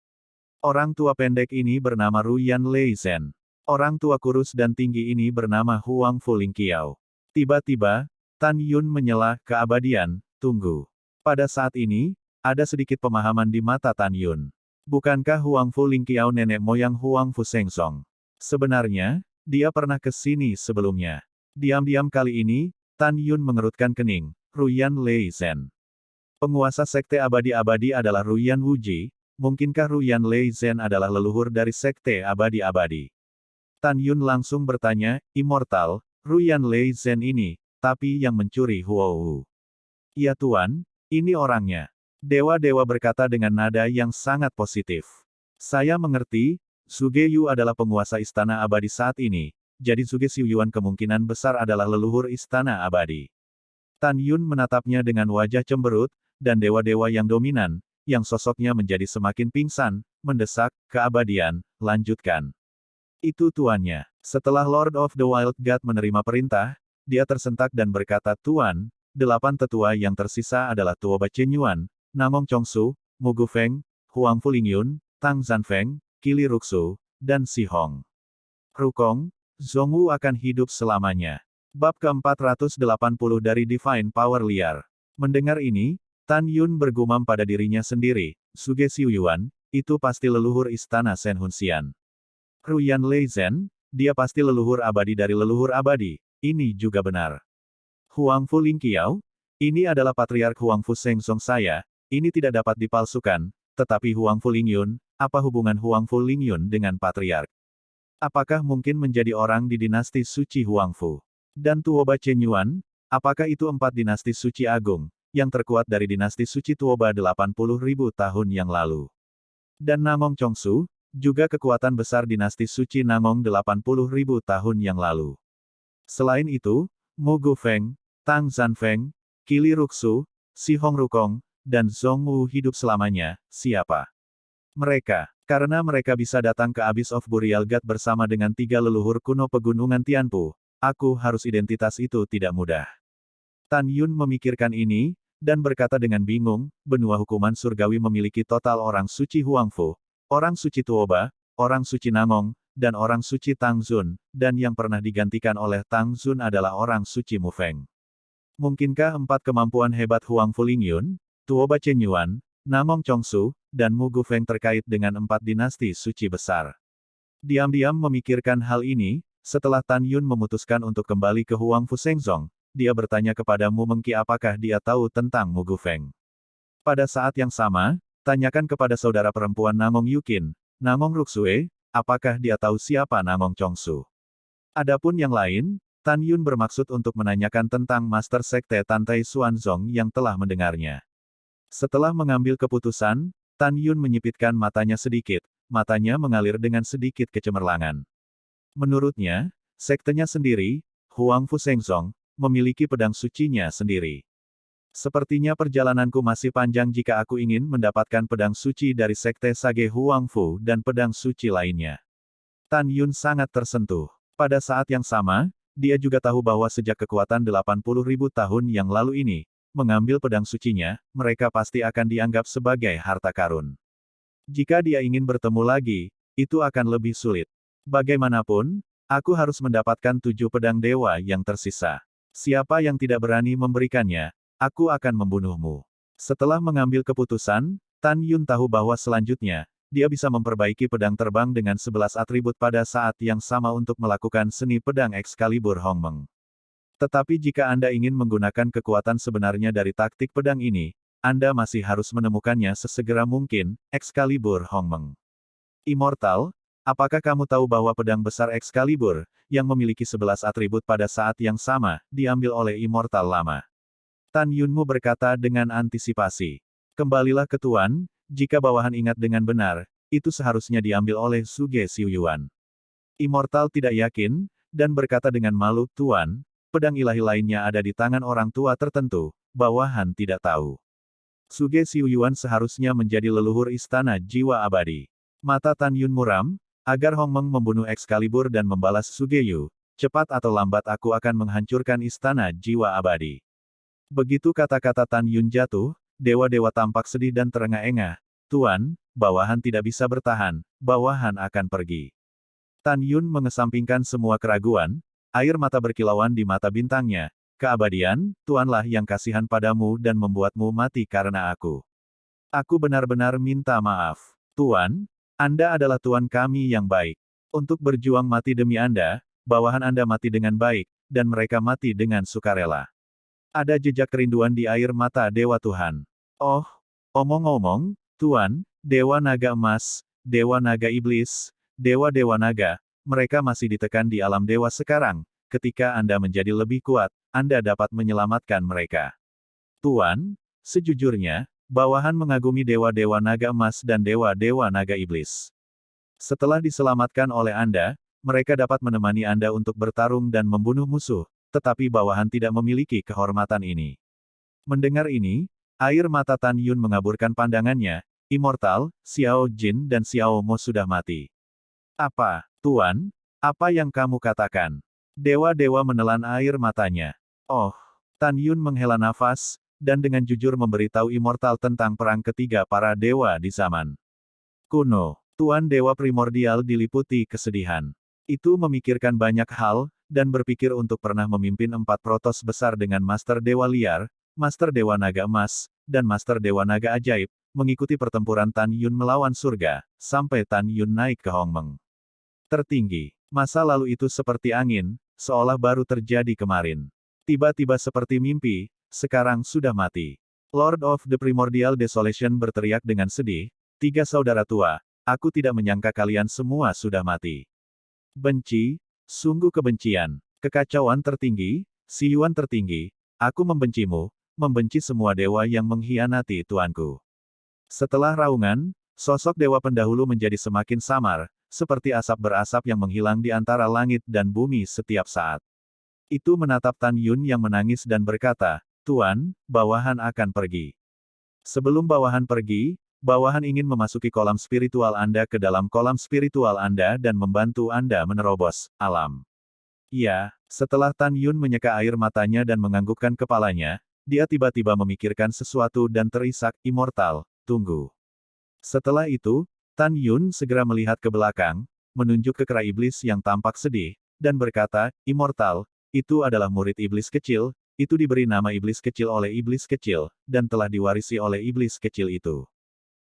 Orang tua pendek ini bernama Ruyan Lei Zhen. Orang tua kurus dan tinggi ini bernama Huang Fulingqiao. Tiba-tiba, Tan Yun menyela, keabadian, tunggu. Pada saat ini, ada sedikit pemahaman di mata Tan Yun. Bukankah Huang Fulingqiao nenek moyang Huang Fusengsong? Sebenarnya, dia pernah ke sini sebelumnya. Diam-diam kali ini, Tan Yun mengerutkan kening, Ruyan Lei Zhen. Penguasa sekte abadi-abadi adalah Ruyan Wuji, mungkinkah Ruyan Lei Zhen adalah leluhur dari sekte abadi-abadi? Tan Yun langsung bertanya, Immortal, Ruyan Lei Zhen ini, tapi yang mencuri Huo-Wu. Iya Tuan, ini orangnya. Dewa-dewa berkata dengan nada yang sangat positif. Saya mengerti, Suge Yu adalah penguasa istana abadi saat ini, jadi Suge Xiuyuan kemungkinan besar adalah leluhur istana abadi. Tan Yun menatapnya dengan wajah cemberut, dan dewa-dewa yang dominan, yang sosoknya menjadi semakin pingsan, mendesak, keabadian, lanjutkan. Itu tuannya. Setelah Lord of the Wild God menerima perintah, dia tersentak dan berkata, Tuan, 8 tetua yang tersisa adalah Tuoba Chenyuan, Namong Chongsu, Mugu Feng, Huang Fulingyun, Tang Zanfeng, Kili Ruxu, dan Si Hong. Rukong, Zhongwu akan hidup selamanya. Bab ke-480 dari Divine Power Liar. Mendengar ini, Tan Yun bergumam pada dirinya sendiri, Suge Xiuyuan, itu pasti leluhur istana Shen Hunxian. Ruyan Lei Zhen, dia pasti leluhur abadi dari leluhur abadi, ini juga benar. Huangfu Lingqiao? Ini adalah Patriark Huangfu Sengsong saya, ini tidak dapat dipalsukan, tetapi Huangfu Lingyun, apa hubungan Huangfu Lingyun dengan Patriark? Apakah mungkin menjadi orang di dinasti suci Huangfu? Dan Tuoba Chenyuan, apakah itu 4 dinasti suci agung, yang terkuat dari dinasti suci Tuoba 80.000 tahun yang lalu? Dan Nangong Chongsu, juga kekuatan besar dinasti suci Nangong 80.000 tahun yang lalu. Selain itu, Mu Gufeng, Tang Zanfeng, Kili Ruxu, Si Hong Rukong, dan Zhong Wu hidup selamanya, siapa? Mereka, karena mereka bisa datang ke Abyss of Burial God bersama dengan 3 leluhur kuno pegunungan Tianpu, aku harus identitas itu tidak mudah. Tan Yun memikirkan ini, dan berkata dengan bingung, benua hukuman surgawi memiliki total orang suci Huangfu, orang suci Tuoba, orang suci Nangong, dan orang suci Tang Zun, dan yang pernah digantikan oleh Tang Zun adalah orang suci Mu Feng. Mungkinkah 4 kemampuan hebat Huangfu Lingyun, Tuoba Chenyuan, Nangong Chongsu, dan Mu Gufeng terkait dengan 4 dinasti suci besar? Diam-diam memikirkan hal ini, setelah Tan Yun memutuskan untuk kembali ke Huangfu Sengzong, dia bertanya kepada Mu Mengqi apakah dia tahu tentang Mu Gufeng. Pada saat yang sama, tanyakan kepada saudara perempuan Nangong Yukin, Nangong Ruxue, apakah dia tahu siapa Nangong Chongsu. Adapun yang lain, Tan Yun bermaksud untuk menanyakan tentang Master Sekte Tantai Xuanzong yang telah mendengarnya. Setelah mengambil keputusan, Tan Yun menyipitkan matanya sedikit, matanya mengalir dengan sedikit kecemerlangan. Menurutnya, sektenya sendiri, Huangfu Sengzong, memiliki pedang sucinya sendiri. Sepertinya perjalananku masih panjang jika aku ingin mendapatkan pedang suci dari Sekte Sage Huangfu dan pedang suci lainnya. Tan Yun sangat tersentuh. Pada saat yang sama, dia juga tahu bahwa sejak kekuatan 80.000 tahun yang lalu ini, mengambil pedang sucinya, mereka pasti akan dianggap sebagai harta karun. Jika dia ingin bertemu lagi, itu akan lebih sulit. Bagaimanapun, aku harus mendapatkan 7 pedang dewa yang tersisa. Siapa yang tidak berani memberikannya, aku akan membunuhmu. Setelah mengambil keputusan, Tan Yun tahu bahwa selanjutnya, dia bisa memperbaiki pedang terbang dengan 11 atribut pada saat yang sama untuk melakukan seni pedang Excalibur Hongmeng. Tetapi jika Anda ingin menggunakan kekuatan sebenarnya dari taktik pedang ini, Anda masih harus menemukannya sesegera mungkin, Excalibur Hongmeng. Immortal, apakah kamu tahu bahwa pedang besar Excalibur, yang memiliki 11 atribut pada saat yang sama, diambil oleh Immortal lama? Tan Yunmu berkata dengan antisipasi. Kembalilah ke Tuan, jika bawahan ingat dengan benar, itu seharusnya diambil oleh Suge Xiuyuan. Immortal tidak yakin, dan berkata dengan malu, Tuan, pedang ilahi lainnya ada di tangan orang tua tertentu, bawahan tidak tahu. Suge Xiuyuan seharusnya menjadi leluhur istana jiwa abadi. Mata Tan Yun muram, agar Hongmeng membunuh Excalibur dan membalas Sugeyu, cepat atau lambat aku akan menghancurkan istana jiwa abadi. Begitu kata-kata Tan Yun jatuh, dewa-dewa tampak sedih dan terengah-engah. Tuan, bawahan tidak bisa bertahan, bawahan akan pergi. Tan Yun mengesampingkan semua keraguan, air mata berkilauan di mata bintangnya. Keabadian, Tuanlah yang kasihan padamu dan membuatmu mati karena aku. Aku benar-benar minta maaf. Tuan, Anda adalah Tuan kami yang baik. Untuk berjuang mati demi Anda, bawahan Anda mati dengan baik, dan mereka mati dengan sukarela. Ada jejak kerinduan di air mata Dewa Tuhan. Oh, omong-omong, Tuan, Dewa Naga Emas, Dewa Naga Iblis, Dewa-Dewa Naga, mereka masih ditekan di alam dewa sekarang. Ketika Anda menjadi lebih kuat, Anda dapat menyelamatkan mereka. Tuan, sejujurnya, bawahan mengagumi Dewa-Dewa Naga Emas dan Dewa-Dewa Naga Iblis. Setelah diselamatkan oleh Anda, mereka dapat menemani Anda untuk bertarung dan membunuh musuh, tetapi bawahan tidak memiliki kehormatan ini. Mendengar ini, air mata Tan Yun mengaburkan pandangannya, Immortal, Xiao Jin dan Xiao Mo sudah mati. Apa, Tuan? Apa yang kamu katakan? Dewa-dewa menelan air matanya. Oh, Tan Yun menghela nafas, dan dengan jujur memberitahu Immortal tentang perang ketiga para dewa di zaman kuno. Tuan Dewa Primordial diliputi kesedihan. Itu memikirkan banyak hal, dan berpikir untuk pernah memimpin 4 protos besar dengan Master Dewa Liar, Master Dewa Naga Emas, dan Master Dewa Naga Ajaib, mengikuti pertempuran Tan Yun melawan surga, sampai Tan Yun naik ke Hongmeng tertinggi. Masa lalu itu seperti angin, seolah baru terjadi kemarin. Tiba-tiba seperti mimpi, sekarang sudah mati. Lord of the Primordial Desolation berteriak dengan sedih, "Tiga saudara tua, aku tidak menyangka kalian semua sudah mati." Benci, sungguh kebencian, kekacauan tertinggi, siuan tertinggi, aku membencimu, membenci semua dewa yang mengkhianati tuanku. Setelah raungan, sosok dewa pendahulu menjadi semakin samar, seperti asap berasap yang menghilang di antara langit dan bumi setiap saat. Itu menatap Tan Yun yang menangis dan berkata, "Tuan, bawahan akan pergi." Sebelum bawahan pergi, bawahan ingin memasuki kolam spiritual Anda ke dalam kolam spiritual Anda dan membantu Anda menerobos alam. Ya, setelah Tan Yun menyeka air matanya dan menganggukkan kepalanya, dia tiba-tiba memikirkan sesuatu dan terisak, "Immortal, tunggu." Setelah itu, Tan Yun segera melihat ke belakang, menunjuk ke kera iblis yang tampak sedih, dan berkata, "Immortal, itu adalah murid iblis kecil, itu diberi nama iblis kecil oleh iblis kecil, dan telah diwarisi oleh iblis kecil itu."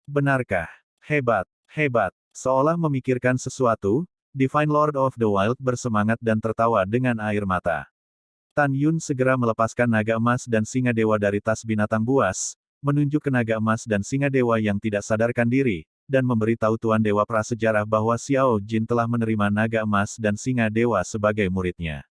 Benarkah? Hebat, hebat. Seolah memikirkan sesuatu, Divine Lord of the Wild bersemangat dan tertawa dengan air mata. Tan Yun segera melepaskan naga emas dan singa dewa dari tas binatang buas, menunjuk ke naga emas dan singa dewa yang tidak sadarkan diri, dan memberitahu Tuan Dewa Prasejarah bahwa Xiao Jin telah menerima naga emas dan singa dewa sebagai muridnya.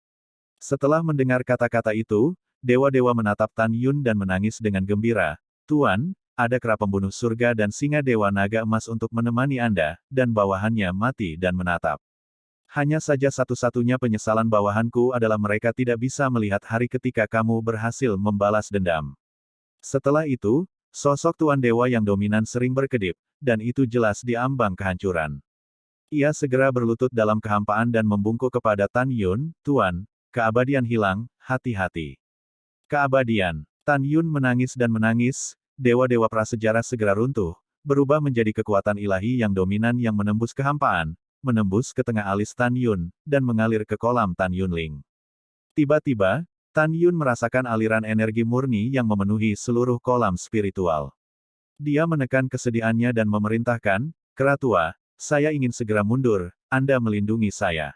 Setelah mendengar kata-kata itu, dewa-dewa menatap Tan Yun dan menangis dengan gembira. "Tuan, ada kera pembunuh surga dan singa dewa naga emas untuk menemani Anda," dan bawahannya mati dan menatap. Hanya saja satu-satunya penyesalan bawahanku adalah mereka tidak bisa melihat hari ketika kamu berhasil membalas dendam. Setelah itu, sosok Tuan Dewa yang dominan sering berkedip, dan itu jelas di ambang kehancuran. Ia segera berlutut dalam kehampaan dan membungkuk kepada Tan Yun, "Tuan, keabadian hilang, hati-hati." Keabadian. Tan Yun menangis dan menangis, dewa-dewa prasejarah segera runtuh, berubah menjadi kekuatan ilahi yang dominan yang menembus kehampaan, menembus ke tengah alis Tan Yun, dan mengalir ke kolam Tan Yunling. Tiba-tiba, Tan Yun merasakan aliran energi murni yang memenuhi seluruh kolam spiritual. Dia menekan kesedihannya dan memerintahkan, "Kera tua, saya ingin segera mundur, Anda melindungi saya."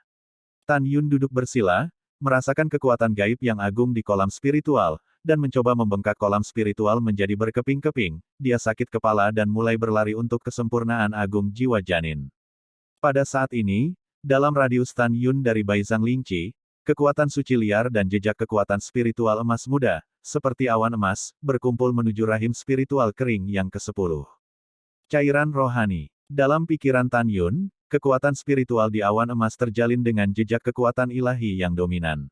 Tan Yun duduk bersila, merasakan kekuatan gaib yang agung di kolam spiritual, dan mencoba membengkak kolam spiritual menjadi berkeping-keping. Dia sakit kepala dan mulai berlari untuk kesempurnaan agung jiwa janin. Pada saat ini, dalam radius Tan Yun dari Baizhang Lingqi, kekuatan suci liar dan jejak kekuatan spiritual emas muda, seperti awan emas, berkumpul menuju rahim spiritual kering yang ke-10. Cairan rohani. Dalam pikiran Tan Yun, kekuatan spiritual di awan emas terjalin dengan jejak kekuatan ilahi yang dominan.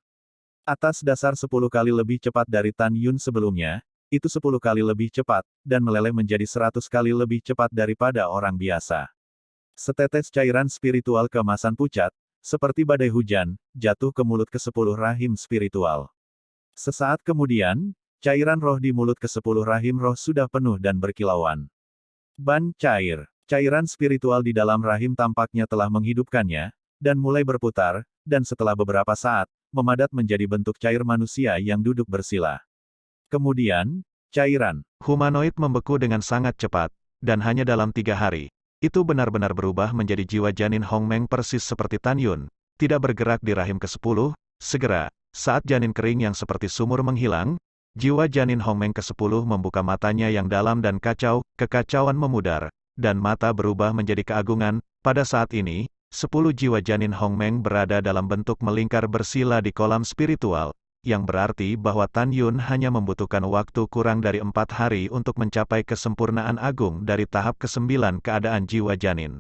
Atas dasar 10 kali lebih cepat dari Tan Yun sebelumnya, itu 10 kali lebih cepat, dan meleleh menjadi 100 kali lebih cepat daripada orang biasa. Setetes cairan spiritual keemasan pucat, seperti badai hujan, jatuh ke mulut ke-10 rahim spiritual. Sesaat kemudian, cairan roh di mulut ke-10 rahim roh sudah penuh dan berkilauan. Ban cair. Cairan spiritual di dalam rahim tampaknya telah menghidupkannya, dan mulai berputar, dan setelah beberapa saat, memadat menjadi bentuk cair manusia yang duduk bersila. Kemudian, cairan humanoid membeku dengan sangat cepat, dan hanya dalam 3 hari. Itu benar-benar berubah menjadi jiwa janin Hongmeng persis seperti Tan Yun, tidak bergerak di rahim ke-10, segera, saat janin kering yang seperti sumur menghilang, jiwa janin Hongmeng ke-10 membuka matanya yang dalam dan kekacauan memudar, dan mata berubah menjadi keagungan. Pada saat ini, 10 jiwa janin Hongmeng berada dalam bentuk melingkar bersila di kolam spiritual, yang berarti bahwa Tan Yun hanya membutuhkan waktu kurang dari 4 hari untuk mencapai kesempurnaan agung dari tahap ke-9 keadaan jiwa janin.